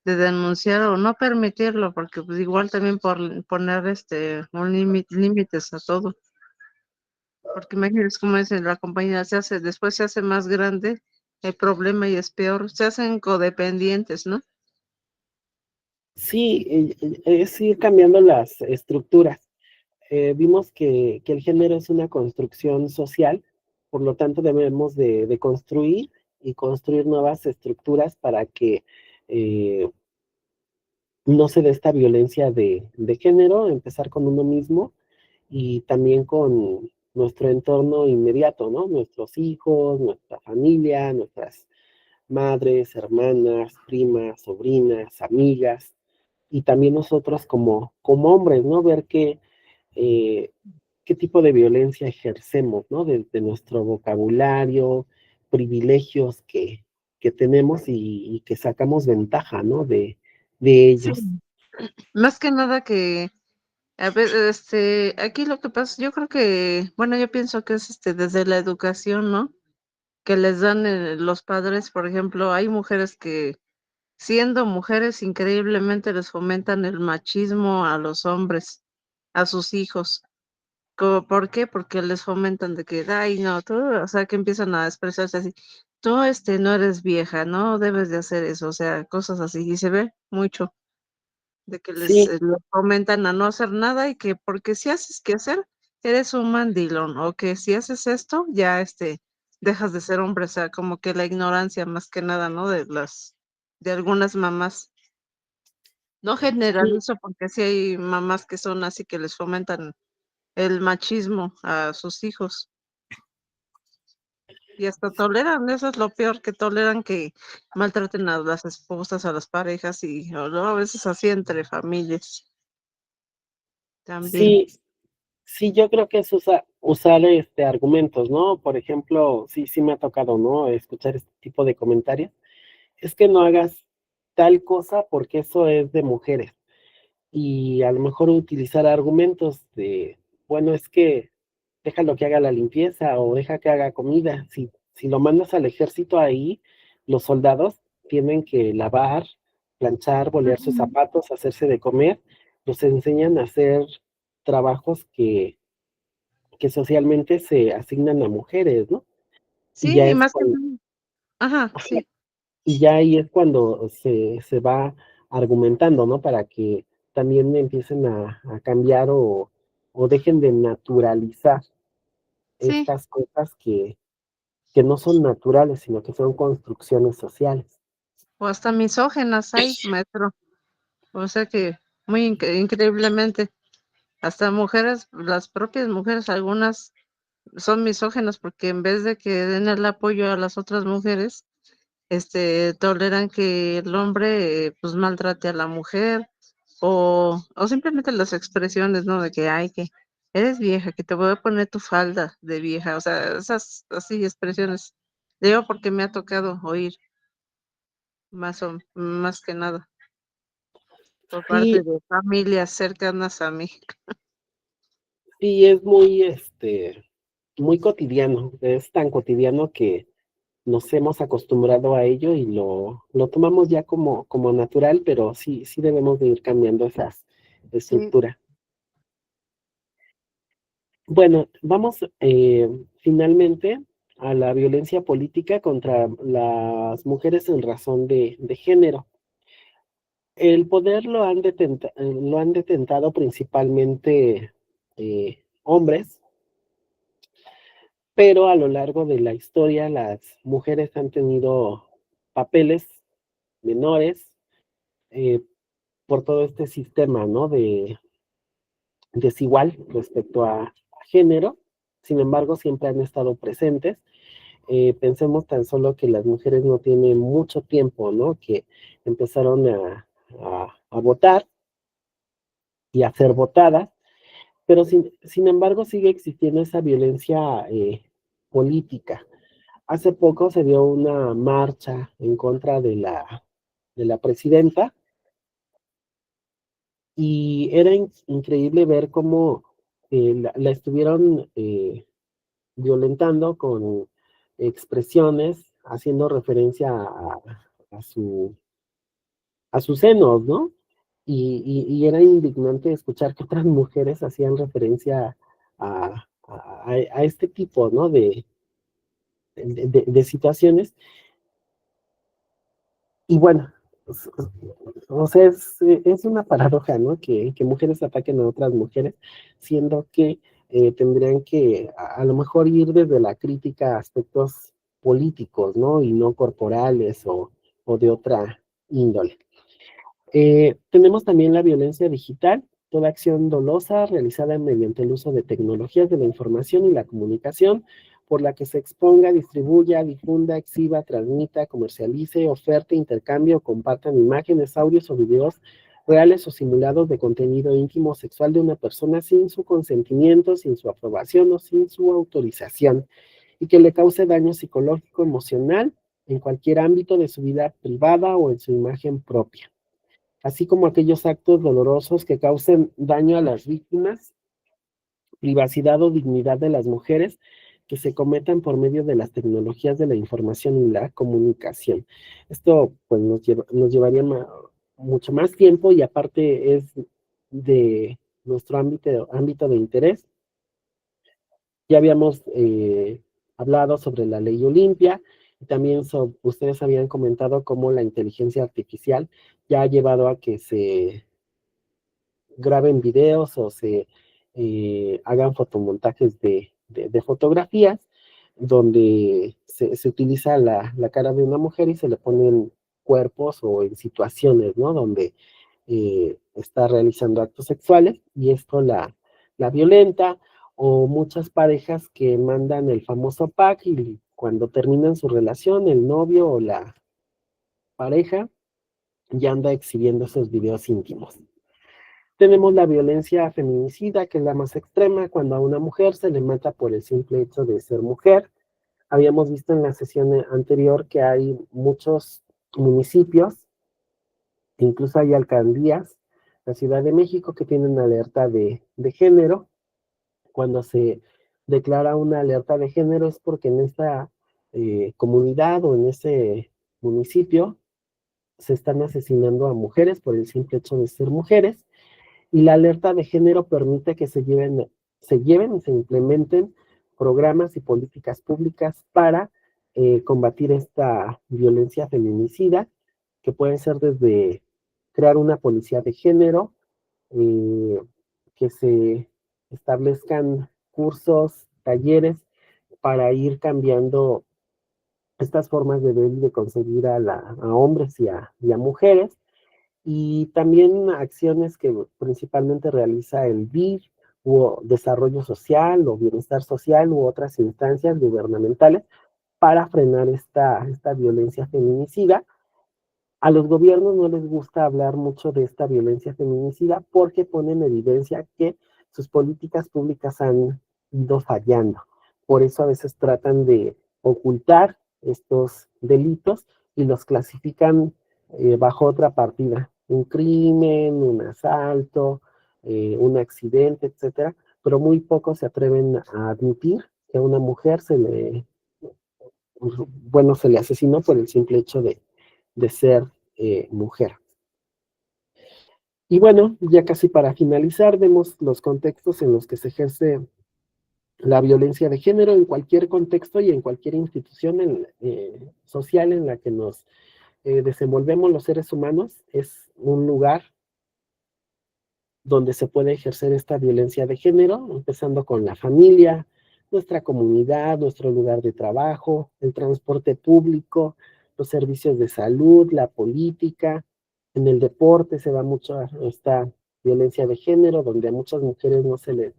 denunciar o no permitirlo, porque pues igual también por poner un límites a todo, porque imagínense cómo es la compañía después se hace más grande el problema y es peor, se hacen codependientes, ¿no? Sí, es ir cambiando las estructuras. Vimos que el género es una construcción social, por lo tanto debemos de construir y construir nuevas estructuras para que eh, no se dé esta violencia de género, empezar con uno mismo y también con nuestro entorno inmediato, ¿no? Nuestros hijos, nuestra familia, nuestras madres, hermanas, primas, sobrinas, amigas, y también nosotros como hombres, ¿no? Ver eh, qué tipo de violencia ejercemos, ¿no? Desde nuestro vocabulario, privilegios que tenemos y que sacamos ventaja, ¿no? De Sí, ellos. más que nada que, a ver, aquí lo que pasa, yo creo que, bueno, yo pienso que es desde la educación, ¿no? Que les dan los padres, por ejemplo, hay mujeres que siendo mujeres increíblemente les fomentan el machismo a los hombres, a sus hijos. ¿Por qué? Porque les fomentan de que, ay, no, tú, o sea, que empiezan a expresarse así, tú, no eres vieja, no debes de hacer eso, o sea, cosas así, y se ve mucho de que Sí, les fomentan a no hacer nada y que porque si haces que hacer, eres un mandilón, o que si haces esto, ya, dejas de ser hombre, o sea, como que la ignorancia más que nada, ¿no? De algunas mamás. No sí, generalizo porque sí hay mamás que son así que les fomentan el machismo a sus hijos y hasta toleran, eso es lo peor, que toleran que maltraten a las esposas, a las parejas y o no, a veces así entre familias también. sí, sí, yo creo que es usar argumentos, ¿no? Por ejemplo, sí me ha tocado, ¿no? Escuchar este tipo de comentarios. Es que no hagas tal cosa porque eso es de mujeres. Y a lo mejor utilizar argumentos bueno, es que déjalo que haga la limpieza o deja que haga comida. Si lo mandas al ejército ahí, los soldados tienen que lavar, planchar, bolear sus Ujú. zapatos, hacerse de comer. Los enseñan a hacer trabajos que socialmente se asignan a mujeres, ¿no? Y Sí, ya y es más que cuando, nada, ajá, sí, y ya ahí es cuando se va argumentando, ¿no? Para que también empiecen a cambiar o dejen de naturalizar sí, estas cosas que no son naturales, sino que son construcciones sociales. o hasta misógenas hay, maestro, o sea que muy increíblemente, hasta mujeres, las propias mujeres, algunas son misógenas porque en vez de que den el apoyo a las otras mujeres, toleran que el hombre pues maltrate a la mujer o simplemente las expresiones, ¿no? De que, ay, que eres vieja, que te voy a poner tu falda de vieja, o sea, esas así expresiones. Digo porque me ha tocado oír más que nada por parte Sí, de familias cercanas a mí. sí, es muy, muy cotidiano, es tan cotidiano que nos hemos acostumbrado a ello y lo tomamos ya como natural, pero sí debemos de ir cambiando esas Sí, estructuras. Bueno, vamos finalmente a la violencia política contra las mujeres en razón de género. El poder lo han detentado principalmente hombres, pero a lo largo de la historia las mujeres han tenido papeles menores eh, por todo este sistema, ¿no? De desigual respecto a género. Sin embargo, siempre han estado presentes. Pensemos tan solo que las mujeres no tienen mucho tiempo, ¿no? Que empezaron a votar y a ser votadas, pero sin embargo sigue existiendo esa violencia política. Hace poco se dio una marcha en contra de la presidenta Y era increíble ver cómo la estuvieron violentando con expresiones, haciendo referencia a a sus senos, ¿no? Y era indignante escuchar que otras mujeres hacían referencia a este tipo, ¿no? De situaciones. Y bueno, o sea, es una paradoja, ¿no? Que mujeres ataquen a otras mujeres, siendo que tendrían que a lo mejor ir desde la crítica a aspectos políticos, ¿no? Y no corporales o de otra índole. Tenemos también la violencia digital, toda acción dolosa realizada mediante el uso de tecnologías de la información y la comunicación, por la que se exponga, distribuya, difunda, exhiba, transmita, comercialice, oferte, intercambie o compartan imágenes, audios o videos reales o simulados de contenido íntimo o sexual de una persona sin su consentimiento, sin su aprobación o sin su autorización, y que le cause daño psicológico, emocional, en cualquier ámbito de su vida privada o en su imagen propia, así como aquellos actos dolorosos que causen daño a las víctimas, privacidad o dignidad de las mujeres, que se cometan por medio de las tecnologías de la información y la comunicación. Esto pues nos llevaría mucho más tiempo y aparte es de nuestro ámbito de interés. Ya habíamos hablado sobre la ley Olimpia y también ustedes habían comentado cómo la inteligencia artificial ya ha llevado a que se graben videos o se hagan fotomontajes de fotografías donde se utiliza la cara de una mujer y se le ponen cuerpos o en situaciones, ¿no? Donde está realizando actos sexuales y esto la violenta, o muchas parejas que mandan el famoso pack y cuando terminan su relación, el novio o la pareja ya anda exhibiendo esos videos íntimos. Tenemos la violencia feminicida, que es la más extrema, cuando a una mujer se le mata por el simple hecho de ser mujer. Habíamos visto en la sesión anterior que hay muchos municipios, incluso hay alcaldías, la Ciudad de México, que tienen alerta de género. Cuando se declara una alerta de género es porque en esta comunidad o en ese municipio se están asesinando a mujeres por el simple hecho de ser mujeres. Y la alerta de género permite que se lleven y se implementen programas y políticas públicas para combatir esta violencia feminicida, que puede ser desde crear una policía de género, eh, que se establezcan cursos, talleres para ir cambiando estas formas de ver y de concebir a hombres y a mujeres, y también acciones que principalmente realiza el BID o Desarrollo Social o Bienestar Social u otras instancias gubernamentales para frenar esta violencia feminicida. A los gobiernos no les gusta hablar mucho de esta violencia feminicida porque ponen en evidencia que sus políticas públicas han ido fallando. Por eso a veces tratan de ocultar estos delitos y los clasifican bajo otra partida. Un crimen, un asalto, un accidente, etcétera, pero muy pocos se atreven a admitir que a una mujer se le asesinó por el simple hecho de ser mujer. Y bueno, ya casi para finalizar, vemos los contextos en los que se ejerce la violencia de género en cualquier contexto y en cualquier institución social en la que nos desenvolvemos los seres humanos. Es un lugar donde se puede ejercer esta violencia de género, empezando con la familia, nuestra comunidad, nuestro lugar de trabajo, el transporte público, los servicios de salud, la política. En el deporte se da mucho esta violencia de género, donde a muchas mujeres no se les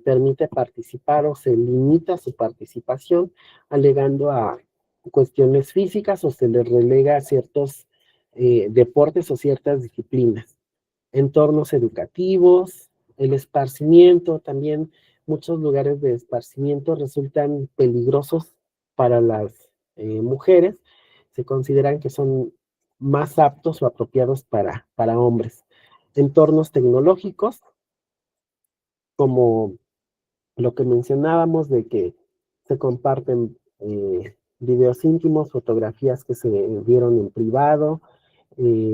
permite participar o se limita su participación, alegando a cuestiones físicas o se les relega a ciertos deportes o ciertas disciplinas. Entornos educativos, el esparcimiento, también muchos lugares de esparcimiento resultan peligrosos para las mujeres, se consideran que son más aptos o apropiados para hombres. entornos tecnológicos, como lo que mencionábamos de que se comparten videos íntimos, fotografías que se vieron en privado,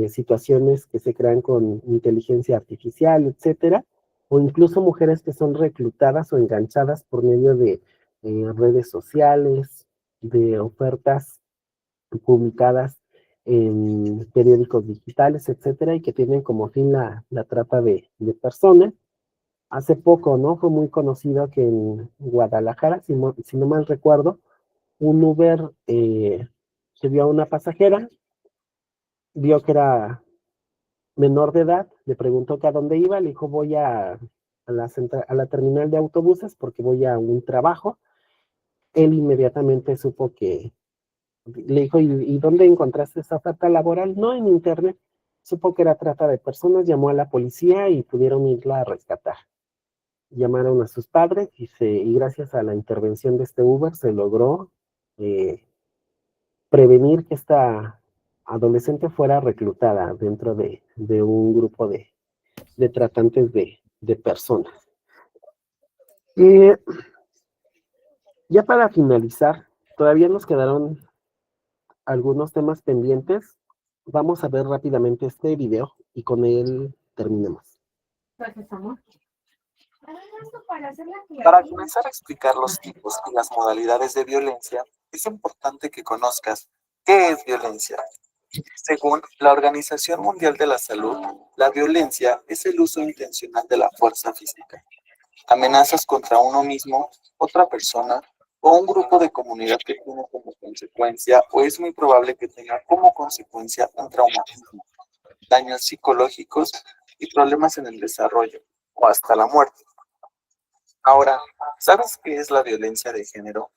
situaciones que se crean con inteligencia artificial, etcétera, o incluso mujeres que son reclutadas o enganchadas por medio de redes sociales, de ofertas publicadas en periódicos digitales, etcétera, y que tienen como fin la trata de personas. Hace poco, ¿no? Fue muy conocido que en Guadalajara, si no mal recuerdo, un Uber subió a una pasajera, vio que era menor de edad, le preguntó que a dónde iba, le dijo voy a la terminal de autobuses porque voy a un trabajo. Él inmediatamente supo que, le dijo, ¿y dónde encontraste esa oferta laboral? No, en internet. Supo que era trata de personas, llamó a la policía y pudieron irla a rescatar. Llamaron a sus padres y gracias a la intervención de este Uber se logró prevenir que esta adolescente fuera reclutada dentro de un grupo de tratantes de personas. Ya para finalizar, todavía nos quedaron algunos temas pendientes. Vamos a ver rápidamente este video y con él terminemos. Para comenzar a explicar los tipos y las modalidades de violencia, es importante que conozcas qué es violencia. Según la Organización Mundial de la Salud, la violencia es el uso intencional de la fuerza física. Amenazas contra uno mismo, otra persona o un grupo de comunidad que tiene como consecuencia o es muy probable que tenga como consecuencia un traumatismo, daños psicológicos y problemas en el desarrollo o hasta la muerte. Ahora, ¿sabes qué es la violencia de género?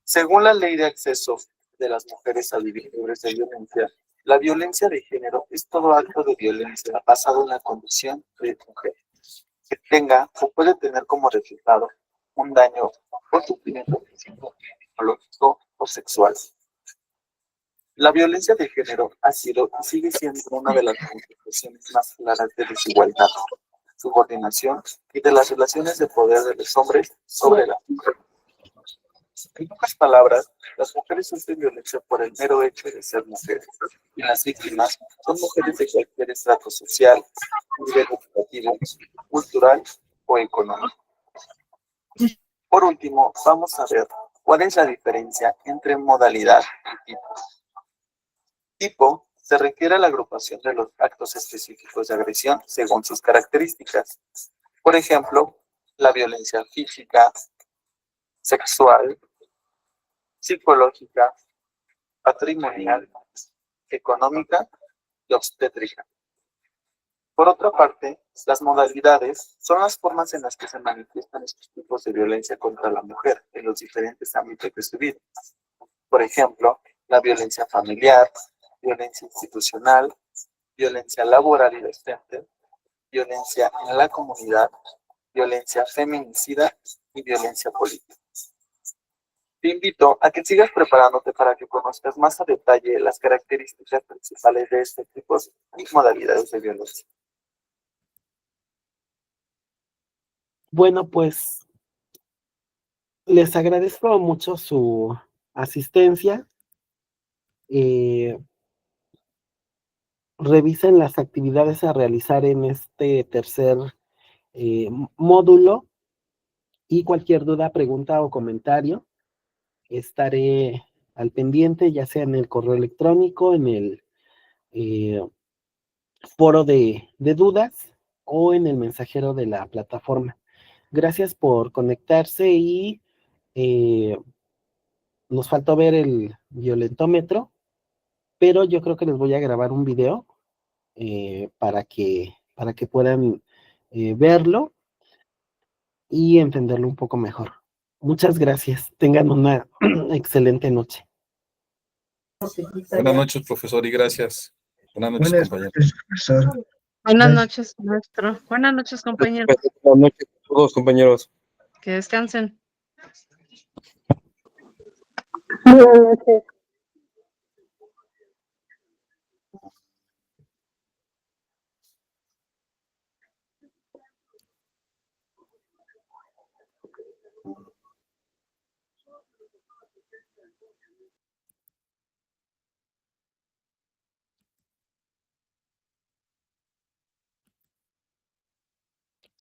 Según la Ley de Acceso de las Mujeres a Vivir Libres de Violencia, la violencia de género es todo acto de violencia basado en la condición de mujer, que tenga o puede tener como resultado un daño o sufrimiento físico, psicológico o sexual. La violencia de género ha sido y sigue siendo una de las manifestaciones más claras de desigualdad, subordinación y de las relaciones de poder de los hombres sobre la mujer. En pocas palabras, las mujeres sufren violencia por el mero hecho de ser mujeres, y las víctimas son mujeres de cualquier estrato social, nivel educativo, cultural o económico. Por último, vamos a ver cuál es la diferencia entre modalidad y tipo. Tipo se requiere a la agrupación de los actos específicos de agresión según sus características. Por ejemplo, la violencia física, sexual, psicológica, patrimonial, económica y obstétrica. Por otra parte, las modalidades son las formas en las que se manifiestan estos tipos de violencia contra la mujer en los diferentes ámbitos de su vida. Por ejemplo, la violencia familiar, violencia institucional, violencia laboral y docente, violencia en la comunidad, violencia feminicida y violencia política. Te invito a que sigas preparándote para que conozcas más a detalle las características principales de este tipo y modalidades de violencia. Bueno, pues les agradezco mucho su asistencia. Revisen las actividades a realizar en este tercer módulo y cualquier duda, pregunta o comentario, estaré al pendiente, ya sea en el correo electrónico, en el foro de dudas o en el mensajero de la plataforma. Gracias por conectarse y nos faltó ver el violentómetro, pero yo creo que les voy a grabar un video para que puedan verlo y entenderlo un poco mejor. Muchas gracias. Tengan una excelente noche. Buenas noches, profesor, y gracias. Buenas noches, compañero. Profesor. Buenas noches, maestro. Buenas noches, compañeros. Buenas noches a todos, compañeros. Que descansen. Buenas noches.